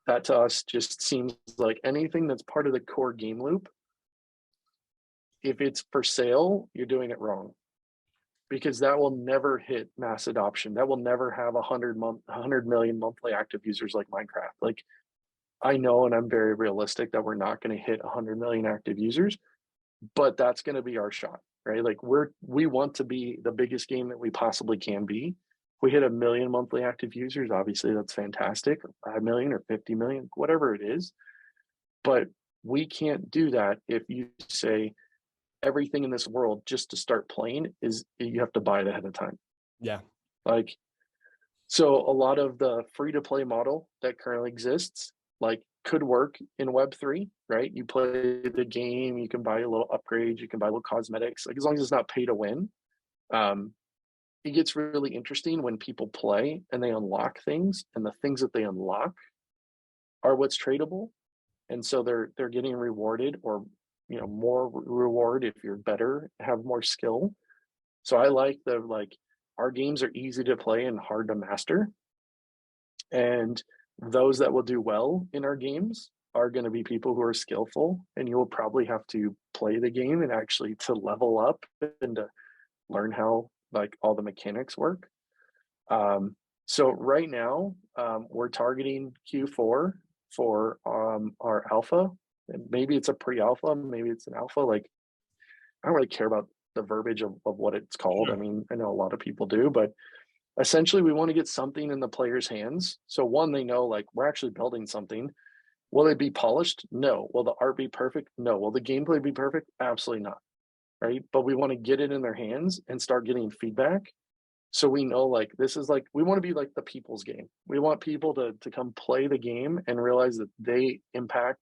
That to us just seems like anything that's part of the core game loop, if it's for sale, you're doing it wrong, because that will never hit mass adoption. That will never have 100 million monthly active users like Minecraft. Like I know, and I'm very realistic that we're not going to hit 100 million active users, but that's going to be our shot, right? Like we want to be the biggest game that we possibly can be. If we hit 1 million monthly active users, obviously that's fantastic, or 5 million or 50 million, whatever it is. But we can't do that if you say everything in this world just to start playing is you have to buy it ahead of time. Yeah. Like, so a lot of the free to play model that currently exists, like could work in Web3, right? You play the game, you can buy a little upgrades, you can buy little cosmetics, like as long as it's not pay to win. It gets really interesting when people play and they unlock things, and the things that they unlock are what's tradable. And so they're getting rewarded, or more reward if you're better, have more skill. So I like our games are easy to play and hard to master. And those that will do well in our games are going to be people who are skillful, and you will probably have to play the game and actually to level up and to learn how like all the mechanics work. So right now we're targeting Q4 for our alpha, and maybe it's a pre-alpha, maybe it's an alpha. Like I don't really care about the verbiage of what it's called. Sure. I mean, I know a lot of people do, but essentially we want to get something in the players' hands. So one, they know like we're actually building something. Will it be polished? No. Will the art be perfect? No. Will the gameplay be perfect? Absolutely not. Right. But we want to get it in their hands and start getting feedback. So we know like this is like we want to be like the people's game. We want people to come play the game and realize that they impact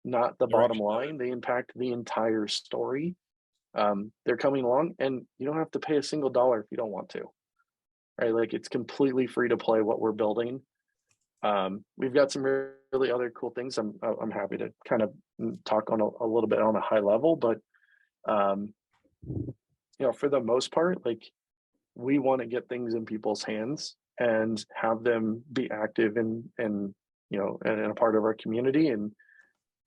not the bottom line, they impact the entire story. They're coming along, and you don't have to pay a single dollar if you don't want to. Right? Like it's completely free to play what we're building. We've got some really other cool things. I'm happy to kind of talk on a little bit on a high level, but for the most part, like we want to get things in people's hands and have them be active and a part of our community. And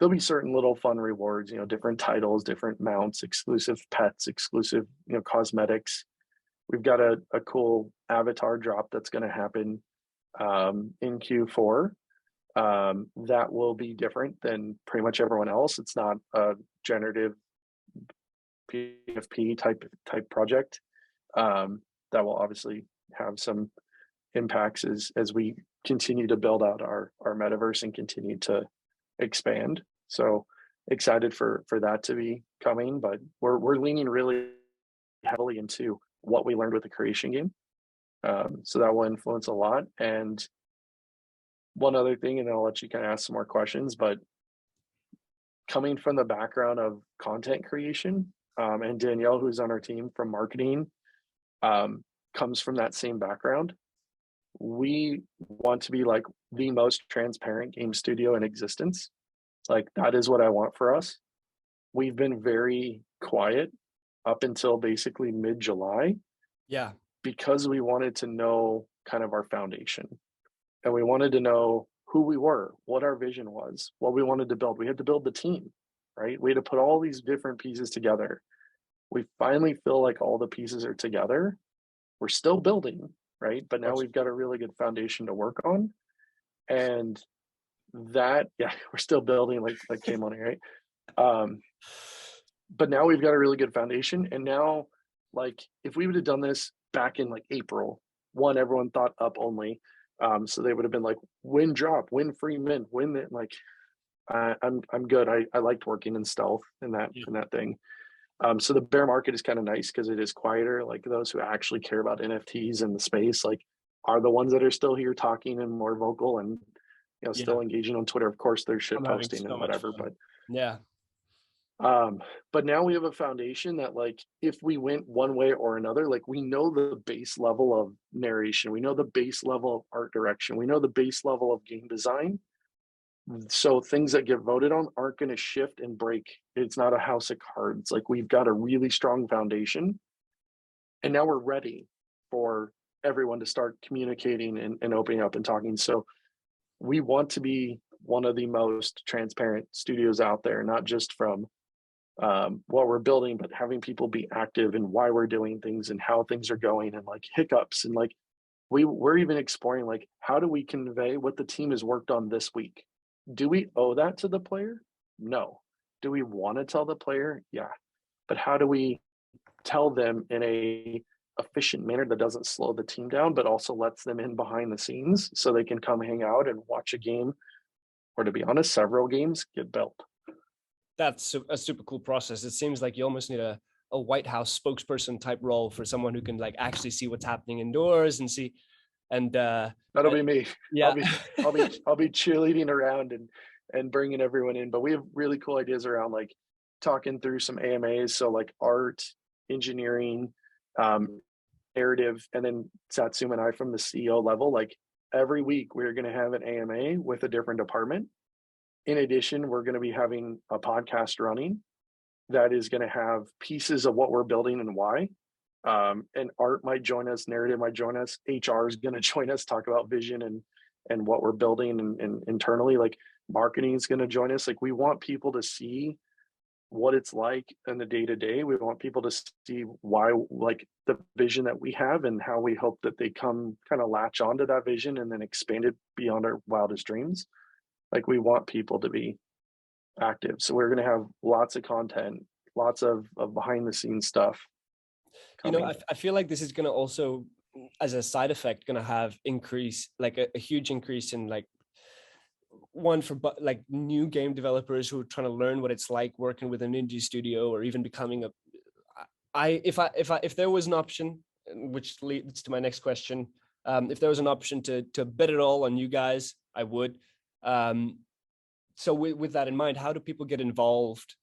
there'll be certain little fun rewards, you know, different titles, different mounts, exclusive pets, exclusive, you know, cosmetics. We've got a cool avatar drop that's going to happen in Q4. That will be different than pretty much everyone else. It's not a generative PFP type project. That will obviously have some impacts as we continue to build out our metaverse and continue to expand. So excited for that to be coming, but we're leaning really heavily into what we learned with the creation game. So that will influence a lot. And one other thing, and I'll let you kind of ask some more questions, but coming from the background of content creation, and Danielle, who's on our team from marketing, comes from that same background. We want to be like the most transparent game studio in existence. Like that is what I want for us. We've been very quiet up until basically mid-July Yeah. because we wanted to know kind of our foundation. And we wanted to know who we were, what our vision was, what we wanted to build. We had to build the team, right? We had to put all these different pieces together. We finally feel like all the pieces are together. We're still building, right? But now we've got a really good foundation to work on. And that, yeah, we're still building like came on here, right? But now we've got a really good foundation. And now, like, if we would have done this back in like April, one, everyone thought up only. So they would have been like, win drop, win free mint, win it. Like, I'm good. I liked working in stealth in that thing. So the bear market is kind of nice because it is quieter. Like those who actually care about NFTs in the space, like, are the ones that are still here talking and more vocal and, you know, still engaging on Twitter. Of course, they're shit posting and whatever, but yeah. But now we have a foundation that, like, if we went one way or another, like, we know the base level of narration, we know the base level of art direction, we know the base level of game design. So things that get voted on aren't going to shift and break. It's not a house of cards. Like, we've got a really strong foundation, and now we're ready for everyone to start communicating and opening up and talking. So we want to be one of the most transparent studios out there, not just from what we're building, but having people be active and why we're doing things and how things are going and like hiccups. And like, we're even exploring, like, how do we convey what the team has worked on this week? Do we owe that to the player? No. Do we want to tell the player? Yeah. But how do we tell them in a efficient manner that doesn't slow the team down, but also lets them in behind the scenes so they can come hang out and watch a game, or to be honest, several games get built? That's a super cool process. It seems like you almost need a White House spokesperson type role for someone who can like actually see what's happening indoors and see. And that'll be me. Yeah. I'll be cheerleading around and bringing everyone in. But we have really cool ideas around, like, talking through some AMAs. So like art, engineering, narrative, and then Satsuma and I from the CEO level, like, every week we're going to have an AMA with a different department. In addition, we're going to be having a podcast running that is going to have pieces of what we're building and why. And art might join us, narrative might join us, HR is going to join us, talk about vision and what we're building and internally. Like, marketing is going to join us. Like, we want people to see what it's like in the day to day. We want people to see why, like, the vision that we have and how we hope that they come kind of latch onto that vision and then expand it beyond our wildest dreams. Like, we want people to be active. So we're going to have lots of content, lots of behind the scenes stuff coming. You know, I feel like this is going to also, as a side effect, going to have increase, like a huge increase in, like, one for like new game developers who are trying to learn what it's like working with an indie studio, or even becoming if there was an option, which leads to my next question, if there was an option to bet it all on you guys, I would. So with that in mind, how do people get involved?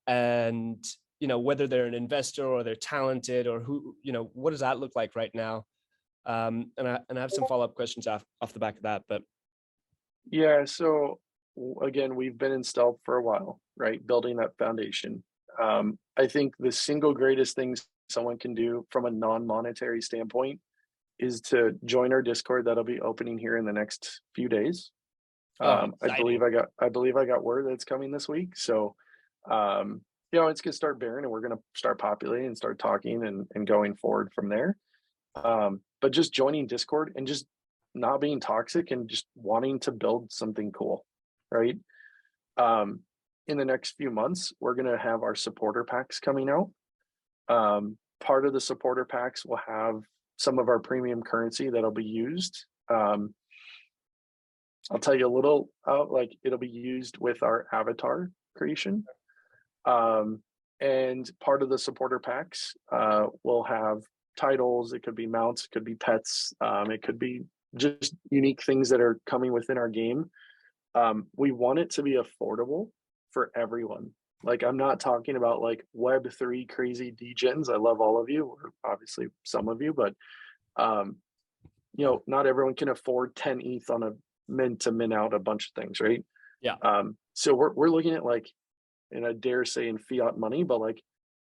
And, you know, whether they're an investor or they're talented, or who, you know, what does that look like right now? And I have some follow-up questions off the back of that, but. Yeah, so again, we've been in stealth for a while, right? Building that foundation. I think the single greatest thing someone can do from a non-monetary standpoint is to join our Discord that'll be opening here in the next few days. Oh, I exciting. believe I got word that it's coming this week. So, you know, it's gonna start bearing, and we're gonna start populating and start talking and going forward from there. But just joining Discord and just not being toxic and just wanting to build something cool, right? Um, in the next few months, we're gonna have our supporter packs coming out. Part of the supporter packs will have some of our premium currency that'll be used. I'll tell you a little, like it'll be used with our avatar creation. Um, and part of the supporter packs will have titles. It could be mounts, it could be pets, it could be just unique things that are coming within our game. We want it to be affordable for everyone. Like I'm not talking about like Web3 crazy degens. I love all of you, or obviously some of you, but um, you know, not everyone can afford 10 ETH on a mint to mint out a bunch of things, right? Yeah. So we're looking at like, and I dare say in fiat money, but like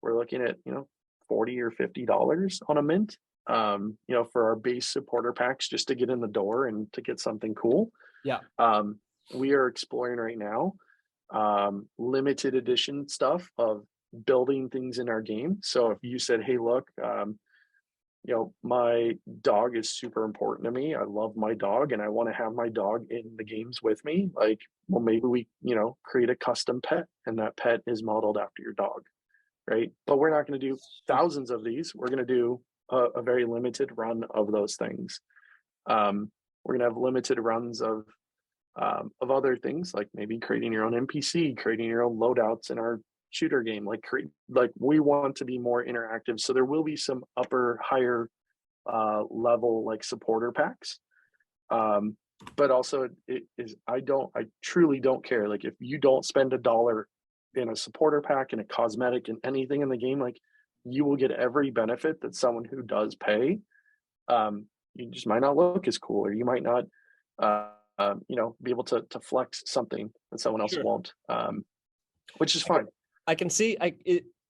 we're looking at, you know, 40 or $50 on a mint, you know, for our base supporter packs just to get in the door and to get something cool. Yeah. We are exploring right now limited edition stuff of building things in our game. So if you said, hey, look, you know, my dog is super important to me. I love my dog and I want to have my dog in the games with me. Like, well, maybe we, you know, create a custom pet and that pet is modeled after your dog, right? But we're not going to do thousands of these. We're going to do a very limited run of those things. We're going to have limited runs of other things, like maybe creating your own NPC, creating your own loadouts in our shooter game. Like we want to be more interactive, so there will be some higher level like supporter packs. But also, it is I truly don't care. Like if you don't spend $1 in a supporter pack and a cosmetic and anything in the game, like you will get every benefit that someone who does pay. You just might not look as cool, or you might not you know, be able to flex something that someone else Sure. won't, which is I can, fine. I can see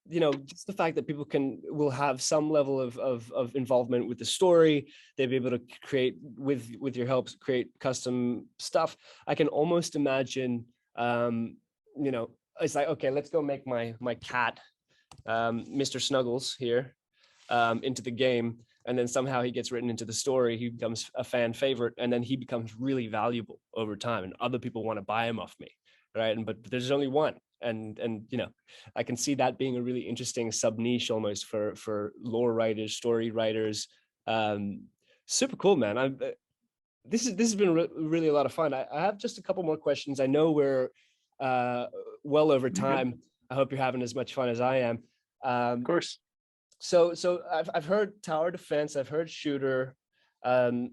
you know, just the fact that people will have some level of involvement with the story. They'll be able to create with your help, create custom stuff. I can almost imagine, you know, it's like, okay, let's go make my cat, Mr. Snuggles here, into the game. And then somehow he gets written into the story. He becomes a fan favorite, and then he becomes really valuable over time. And other people want to buy him off me, right? But there's only one, and you know, I can see that being a really interesting sub niche almost for lore writers, story writers. Super cool, man. This has been really a lot of fun. I have just a couple more questions. I know we're well over Good. time. I hope you're having as much fun as I am. Of course. So I've heard tower defense, I've heard shooter. Um,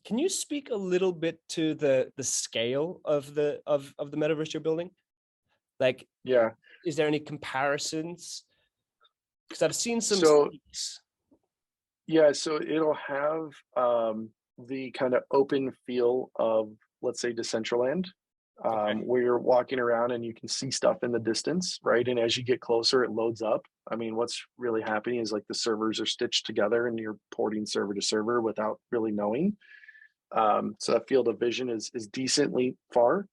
can you speak a little bit to the scale of the metaverse you're building? Like, Yeah. is there any comparisons? Because I've seen some So sneaks. yeah, so it'll have the kind of open feel of, let's say, Decentraland, Okay. where you're walking around and you can see stuff in the distance, right? And as you get closer, it loads up. I mean, what's really happening is like the servers are stitched together and you're porting server to server without really knowing. So that field of vision is decently far.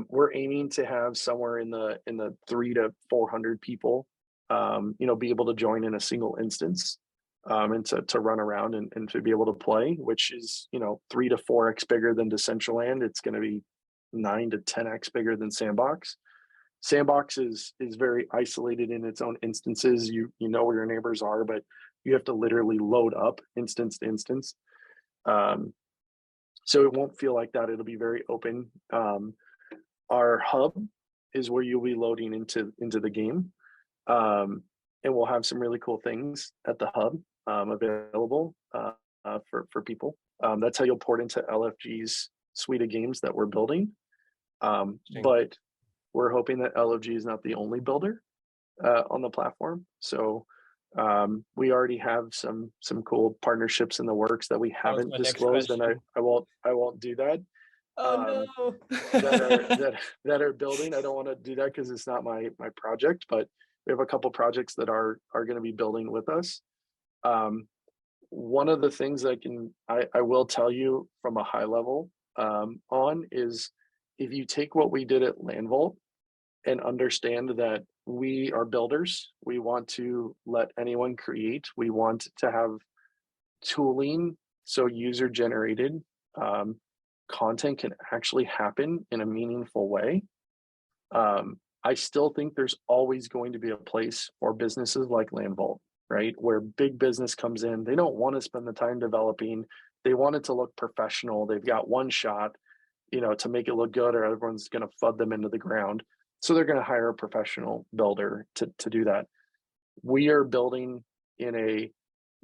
We're aiming to have somewhere in the 300 to 400 people, you know, be able to join in a single instance, and to run around and to be able to play, which is, you know, 3 to 4x bigger than Decentraland. It's going to be 9 to 10x bigger than Sandbox. Sandbox is very isolated in its own instances. You know where your neighbors are, but you have to literally load up instance to instance. Um, so it won't feel like that. It'll be very open. Our hub is where you'll be loading into the game, and we'll have some really cool things at the hub available for people. That's how you'll port into LFG's suite of games that we're building. But we're hoping that LFG is not the only builder on the platform. So we already have some cool partnerships in the works that we That was haven't my next disclosed, and question. I won't do that. Oh Um, no. that are building. I don't want to do that because it's not my project, but we have a couple projects that are going to be building with us. One of the things I will tell you from a high level on is if you take what we did at Land Vault and understand that we are builders, we want to let anyone create, we want to have tooling so user generated um, content can actually happen in a meaningful way. I still think there's always going to be a place for businesses like Land Vault, right? Where big business comes in, they don't want to spend the time developing. They want it to look professional. They've got one shot, to make it look good, or everyone's going to FUD them into the ground. So they're going to hire a professional builder to do that. We are building in a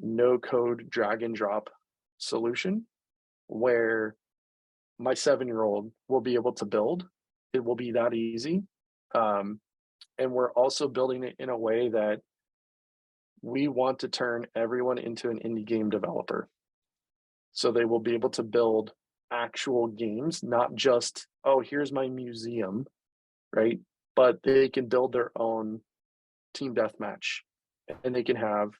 no code drag and drop solution where my 7-year-old will be able to build. It will be that easy. And we're also building it in a way that we want to turn everyone into an indie game developer. So they will be able to build actual games, not just, oh, here's my museum, right? But they can build their own team deathmatch, and they can have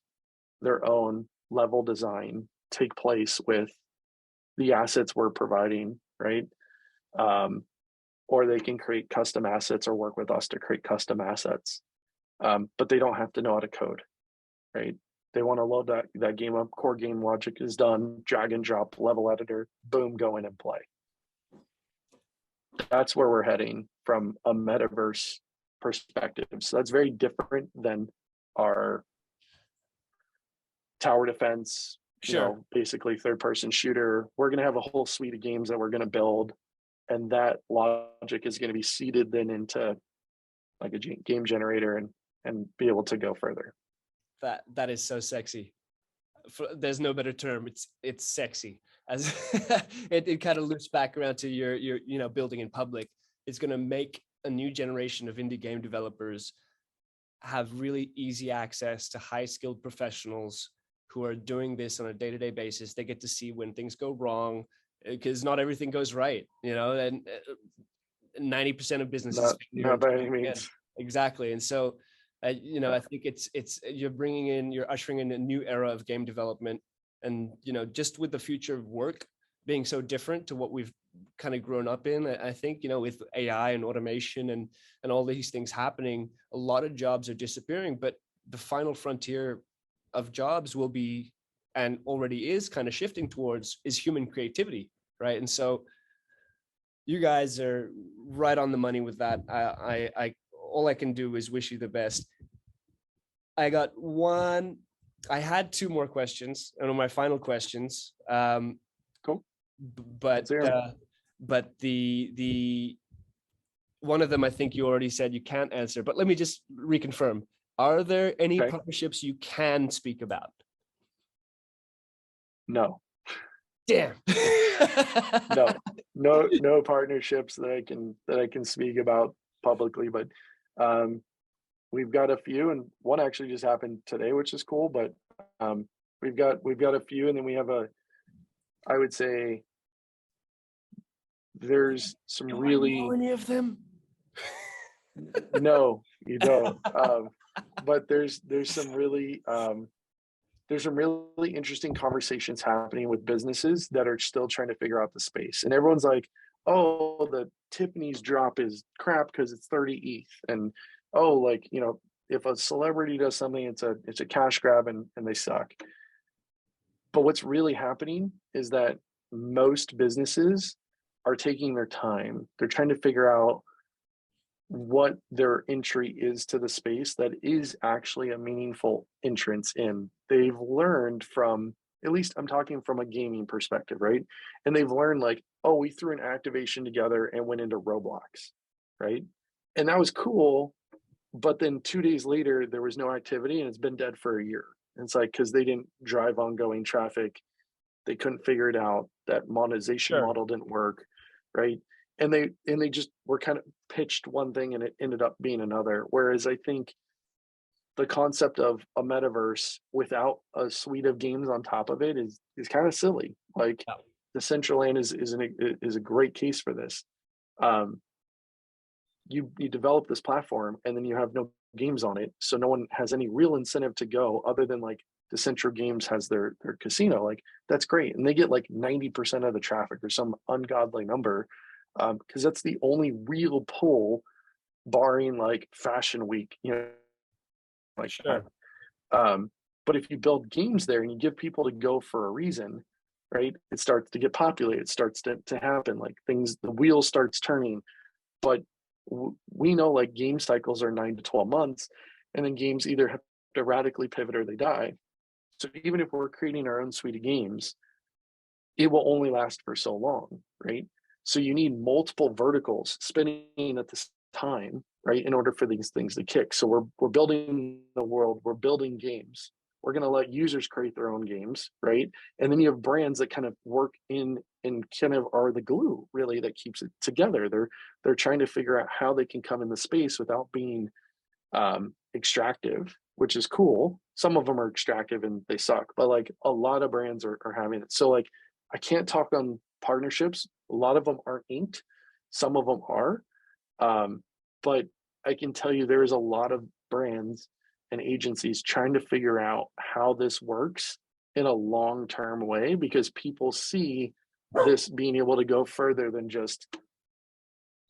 their own level design take place with the assets we're providing, right? Or they can create custom assets or work with us to create custom assets. But they don't have to know how to code, right? They want to load that game up, core game logic is done, drag and drop, level editor, boom, go in and play. That's where we're heading from a metaverse perspective. So that's very different than our tower defense, Sure. basically third person shooter. We're going to have a whole suite of games that we're going to build, and that logic is going to be seeded then into like a game generator and be able to go further. That is so sexy. There's no better term. It's sexy. As it kind of loops back around to your building in public. It's going to make a new generation of indie game developers have really easy access to high skilled professionals who are doing this on a day-to-day basis. They get to see when things go wrong, because not everything goes right, and 90% of businesses Not by any means. exactly. And so I think it's you're ushering in a new era of game development. And just with the future of work being so different to what we've kind of grown up in, I think with AI and automation and all these things happening, a lot of jobs are disappearing, but the final frontier of jobs will be, and already is kind of shifting towards, is human creativity, right? And so you guys are right on the money with that. I all I can do is wish you the best. I had 2 more questions, and my final questions. Cool. But the one of them, I think you already said you can't answer, but let me just reconfirm. Are there any partnerships you can speak about? No. Damn. No partnerships that I can speak about publicly, but we've got a few, and one actually just happened today, which is cool. But we've got a few, and then we have I would say there's some really. I know any of them? No, you don't. But there's some really interesting conversations happening with businesses that are still trying to figure out the space. And everyone's like, oh, the Tiffany's drop is crap because it's 30 ETH. And oh, if a celebrity does something, it's a cash grab and they suck. But what's really happening is that most businesses are taking their time. They're trying to figure out what their entry is to the space that is actually a meaningful entrance in. They've learned from, at least I'm talking from a gaming perspective, right? And they've learned oh, we threw an activation together and went into Roblox, right? And that was cool, but then 2 days later, there was no activity and it's been dead for a year. And it's because they didn't drive ongoing traffic. They couldn't figure it out. That monetization model didn't work, right? And they just were kind of pitched one thing and it ended up being another. Whereas I think the concept of a metaverse without a suite of games on top of it is kind of silly. The Decentraland is a great case for this. You develop this platform and then you have no games on it, so no one has any real incentive to go other than Decentral Games has their casino, like that's great, and they get like 90% of the traffic or some ungodly number, because that's the only real pull, barring like Fashion Week, like that. Sure. But if you build games there and you give people to go for a reason, right, it starts to get populated, it starts to happen, like things, the wheel starts turning. But we know like game cycles are 9 to 12 months, and then games either have to radically pivot or they die. So even if we're creating our own suite of games, it will only last for so long, right? So you need multiple verticals spinning at the time, right, in order for these things to kick. So we're building the world, we're building games. We're going to let users create their own games, right? And then you have brands that kind of work in and kind of are the glue really that keeps it together. They're trying to figure out how they can come in the space without being extractive, which is cool. Some of them are extractive and they suck, but like a lot of brands are having it. So like I can't talk on partnerships. A lot of them aren't inked. Some of them are. But I can tell you there is a lot of brands and agencies trying to figure out how this works in a long-term way, because people see this being able to go further than just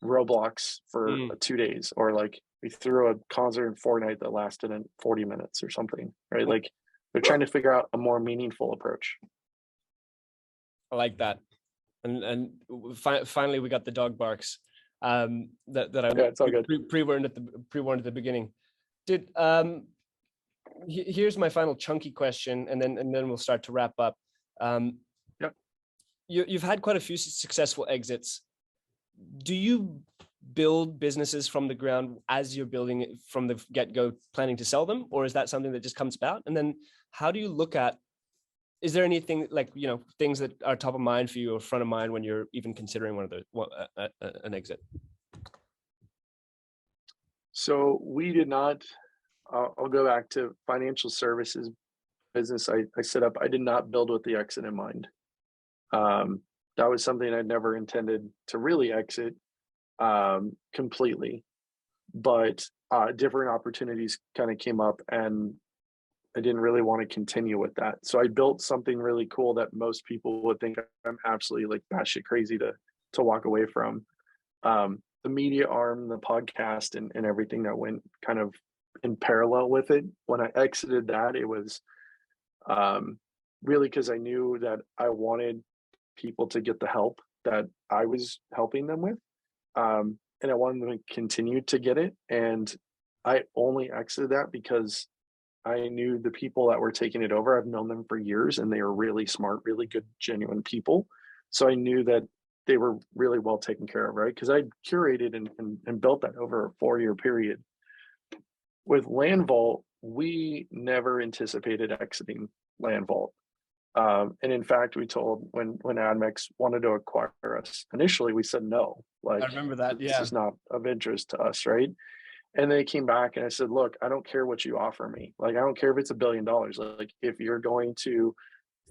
Roblox for 2 days, or like we threw a concert in Fortnite that lasted in 40 minutes or something, right? Like they're trying to figure out a more meaningful approach. I like that. And finally, we got the dog barks. That I Yeah, it's all good. pre-warned at the beginning. Here's my final chunky question, and then we'll start to wrap up. Yep. You've had quite a few successful exits. Do you build businesses from the ground as you're building it from the get-go, planning to sell them, or is that something that just comes about? And then how do you look at, is there anything like, things that are top of mind for you or front of mind when you're even considering an exit? So we did not, I'll go back to financial services business I set up. I did not build with the exit in mind. That was something I'd never intended to really exit completely, but different opportunities kind of came up and I didn't really want to continue with that. So I built something really cool that most people would think I'm absolutely like batshit crazy to walk away from. The media arm, the podcast, and everything that went kind of in parallel with it. When I exited that, it was really because I knew that I wanted people to get the help that I was helping them with. And I wanted them to continue to get it. And I only exited that because I knew the people that were taking it over. I've known them for years and they are really smart, really good, genuine people. So I knew that they were really well taken care of, right? Because I curated and built that over a 4-year period. With Land Vault, we never anticipated exiting Land Vault. And in fact, we told when AdMex wanted to acquire us initially, we said no. Like, I remember that. this Yeah. is not of interest to us, right? And they came back and I said, look, I don't care what you offer me. Like, I don't care if it's $1 billion. Like, if you're going to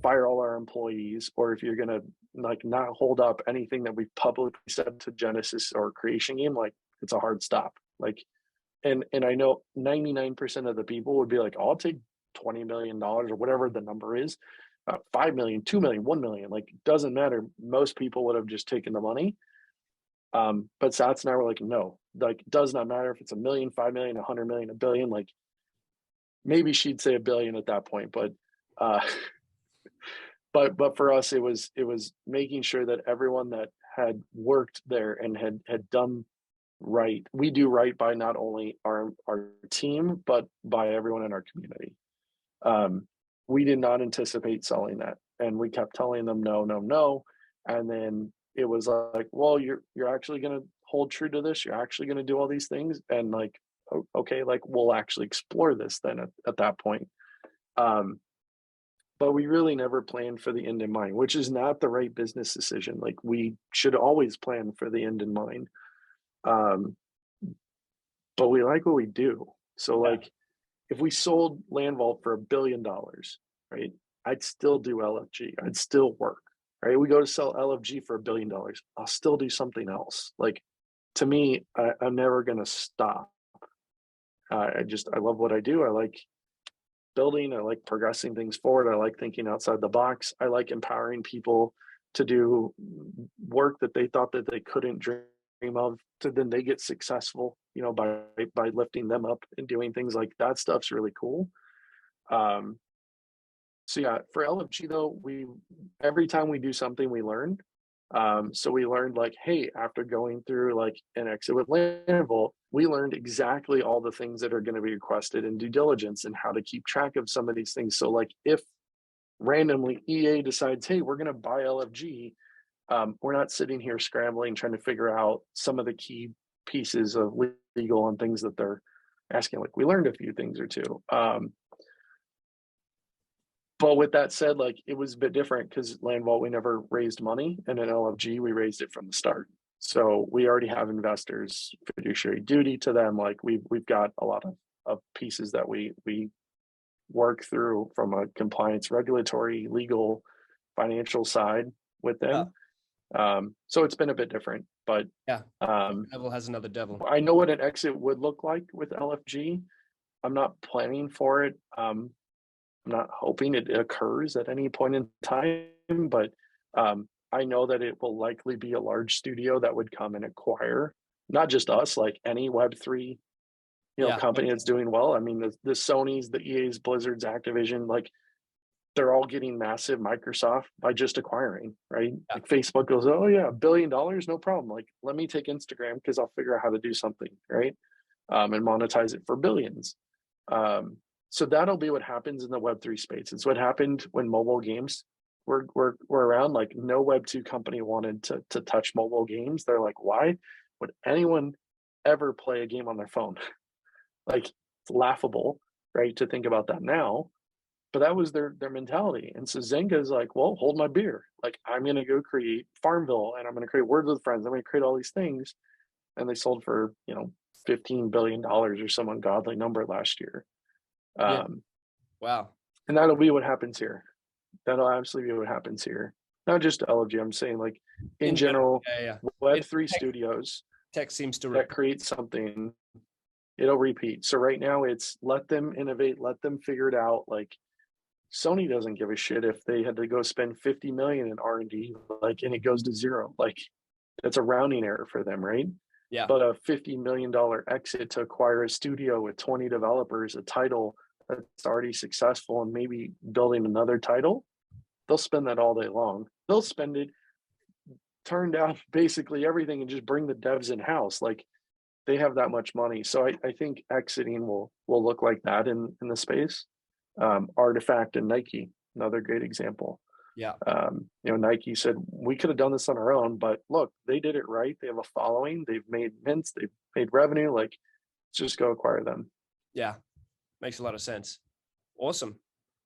fire all our employees, or if you're going to like not hold up anything that we've publicly said to Genesis or Creation Game, like it's a hard stop. Like, and I know 99% of the people would be like, oh, I'll take $20 million or whatever the number is, 5 million, 2 million, 1 million, like doesn't matter. Most people would have just taken the money. But Sats and I were like, no, like it does not matter if it's 1 million, 5 million, 100 million, 1 billion. Like maybe she'd say 1 billion at that point, but but for us, it was making sure that everyone that had worked there and had done right, we do right by not only our team, but by everyone in our community. We did not anticipate selling that, and we kept telling them no, no, no, and then it was like, well, you're actually going to hold true to this. You're actually going to do all these things, and like, okay, like we'll actually explore this then at that point. But we really never planned for the end in mind, which is not the right business decision. Like we should always plan for the end in mind. But we like what we do. So like if we sold Land Vault for $1 billion, right, I'd still do LFG. I'd still work, right? We go to sell LFG for $1 billion. I'll still do something else. Like to me, I'm never going to stop. I love what I do. I like building. I like progressing things forward. I like thinking outside the box. I like empowering people to do work that they thought that they couldn't dream of, to then they get successful, by lifting them up and doing things like that. Stuff's really cool. Um, so yeah, for LFG though, we every time we do something, we learn. So we learned like, hey, after going through like an exit with Landvolt, we learned exactly all the things that are going to be requested in due diligence and how to keep track of some of these things. So like if randomly EA decides, hey, we're going to buy LFG, we're not sitting here scrambling trying to figure out some of the key pieces of legal and things that they're asking. Like we learned a few things or two. But with that said, like it was a bit different because Landvault, we never raised money, and in LFG, we raised it from the start. So we already have investors, fiduciary duty to them. Like we've got a lot of pieces that we work through from a compliance, regulatory, legal, financial side with them. So it's been a bit different, but Yeah. Devil has another devil. I know what an exit would look like with LFG. I'm not planning for it. I'm not hoping it occurs at any point in time, but I know that it will likely be a large studio that would come and acquire not just us, like any Web3, company that's doing well. I mean, the Sonys, the EAs, Blizzards, Activision, like they're all getting massive Microsoft by just acquiring, right? Yeah. Like Facebook goes, oh yeah, $1 billion, no problem. Like, let me take Instagram because I'll figure out how to do something, right? And monetize it for billions. So that'll be what happens in the Web3 space. It's what happened when mobile games were around. Like no Web2 company wanted to touch mobile games. They're like, why would anyone ever play a game on their phone? Like it's laughable, right? To think about that now, but that was their mentality. And so Zynga's like, well, hold my beer. Like I'm gonna go create Farmville, and I'm gonna create Words with Friends. I'm gonna create all these things, and they sold for $15 billion or some ungodly number last year. Wow. And that'll be what happens here. That'll absolutely be what happens here. Not just LFG. I'm saying like in general, Web3 studios tech seems to that create something, it'll repeat. So right now it's let them innovate, let them figure it out. Like Sony doesn't give a shit if they had to go spend 50 million in R&D, like, and it goes to zero. Like that's a rounding error for them, right? Yeah. But a $50 million exit to acquire a studio with 20 developers, a title that's already successful, and maybe building another title, they'll spend that all day long. They'll spend it, turn down basically everything, and just bring the devs in house. Like they have that much money. So I think exiting will look like that in the space. Artifact and Nike, another great example. Yeah. Nike said we could have done this on our own, but look, they did it right. They have a following. They've made mints. They've made revenue. Like, let's just go acquire them. Yeah, makes a lot of sense. Awesome,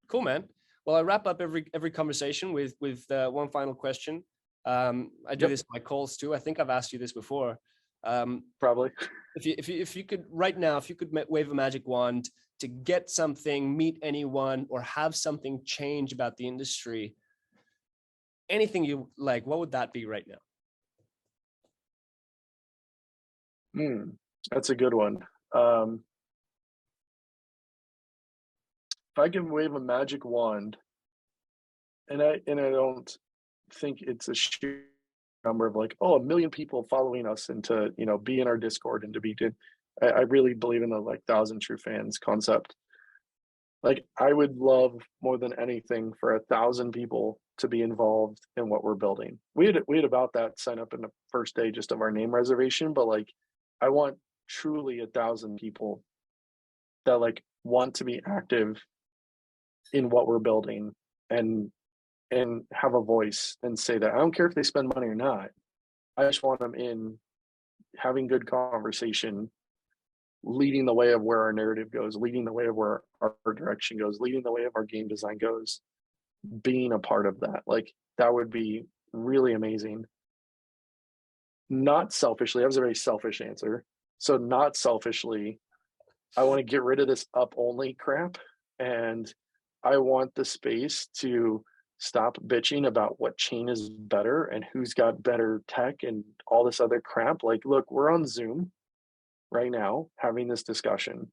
cool, man. Well, I wrap up every conversation with one final question. I do this in my calls too. I think I've asked you this before. Probably. If you could right now, if you could wave a magic wand to get something, meet anyone, or have something change about the industry, anything you like, what would that be right now? That's a good one. If I could wave a magic wand, and I don't think it's a sheer number of like, oh, 1 million people following us and to be in our Discord and to be good. I really believe in the like 1,000 true fans concept. Like I would love more than anything for 1,000 people to be involved in what we're building. We had about that sign up in the first day just of our name reservation, but like I want truly 1,000 people that like want to be active in what we're building and have a voice and say that. I don't care if they spend money or not. I just want them in having good conversation, leading the way of where our narrative goes, leading the way of where our direction goes, leading the way of our game design goes, being a part of that. Like that would be really amazing. Not selfishly, that was a very selfish answer. So not selfishly, I want to get rid of this up only crap, and I want the space to stop bitching about what chain is better and who's got better tech and all this other crap. Like, look, we're on Zoom right now having this discussion.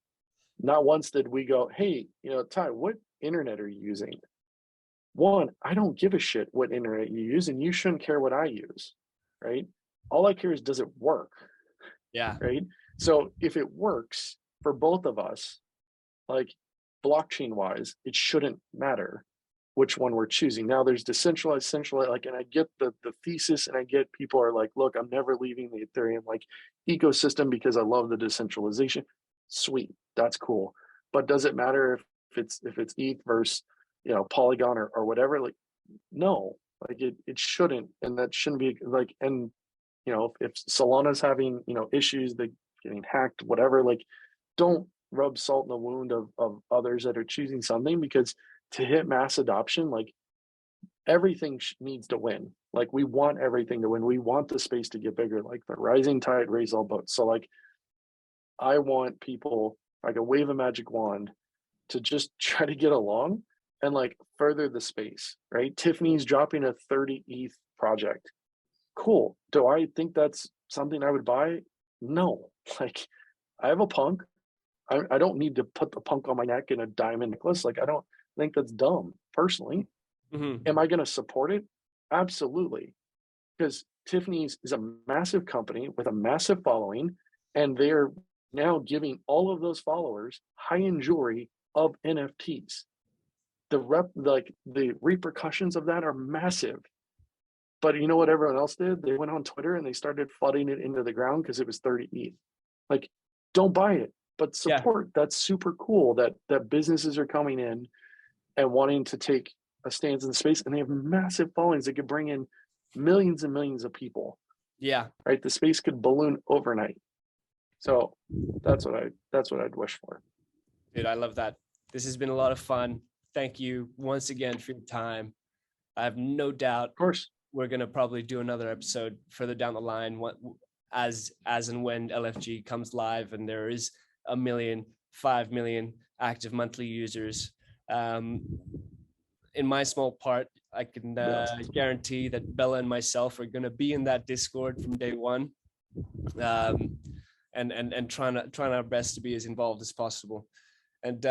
Not once did we go, hey, Ty, what internet are you using? One, I don't give a shit what internet you use, and you shouldn't care what I use, right? All I care is, does it work, Yeah. right? So if it works for both of us, like blockchain wise, it shouldn't matter which one we're choosing. Now there's decentralized, centralized, like, and I get the thesis, and I get people are like, look, I'm never leaving the Ethereum like ecosystem because I love the decentralization. Sweet, that's cool. But does it matter if it's ETH versus Polygon or whatever? Like, no, like it shouldn't, and that shouldn't be like, and if Solana's having issues, they getting hacked, whatever, like, don't rub salt in the wound of others that are choosing something, because to hit mass adoption, like, everything needs to win. Like, we want everything to win. We want the space to get bigger. Like, the rising tide raise all boats. So like, I want people, like, a wave a magic wand to just try to get along and like further the space, right? Tiffany's dropping a 30 ETH project. Cool. Do I think that's something I would buy? No. Like, I have a punk. I don't need to put the punk on my neck in a diamond necklace. Like, I don't think that's dumb, personally. Mm-hmm. Am I going to support it? Absolutely. Because Tiffany's is a massive company with a massive following, and they're now giving all of those followers high-end jewelry of NFTs. The repercussions of that are massive. But you know what everyone else did? They went on Twitter and they started flooding it into the ground because it was 30 ETH. Like, don't buy it, but support. That's super cool that businesses are coming in and wanting to take a stance in the space, and they have massive followings that could bring in millions and millions of people. Yeah. Right. The space could balloon overnight. So that's what I'd wish for. Dude, I love that. This has been a lot of fun. Thank you once again for your time. I have no doubt, Of course, we're going to probably do another episode further down the line, as and when LFG comes live and there is 1 million, 5 million active monthly users. In my small part, I can guarantee that Bella and myself are going to be in that Discord from day one, and trying our best to be as involved as possible. And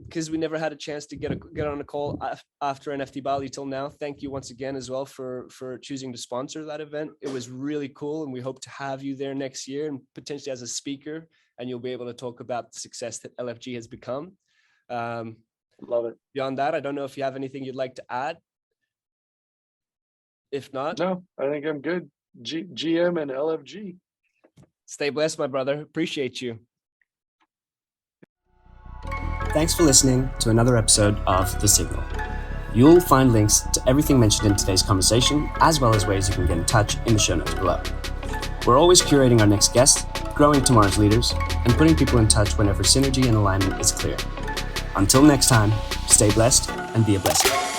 because we never had a chance to get on a call after NFT Bali till now, thank you once again as well for choosing to sponsor that event. It was really cool, and we hope to have you there next year, and potentially as a speaker, and you'll be able to talk about the success that LFG has become. Love it. Beyond that, I don't know if you have anything you'd like to add. If not, no, I think I'm good. GM and LFG. Stay blessed, my brother. Appreciate you. Thanks for listening to another episode of The Signal. You'll find links to everything mentioned in today's conversation, as well as ways you can get in touch in the show notes below. We're always curating our next guest, growing tomorrow's leaders, and putting people in touch whenever synergy and alignment is clear. Until next time, stay blessed and be a blessing.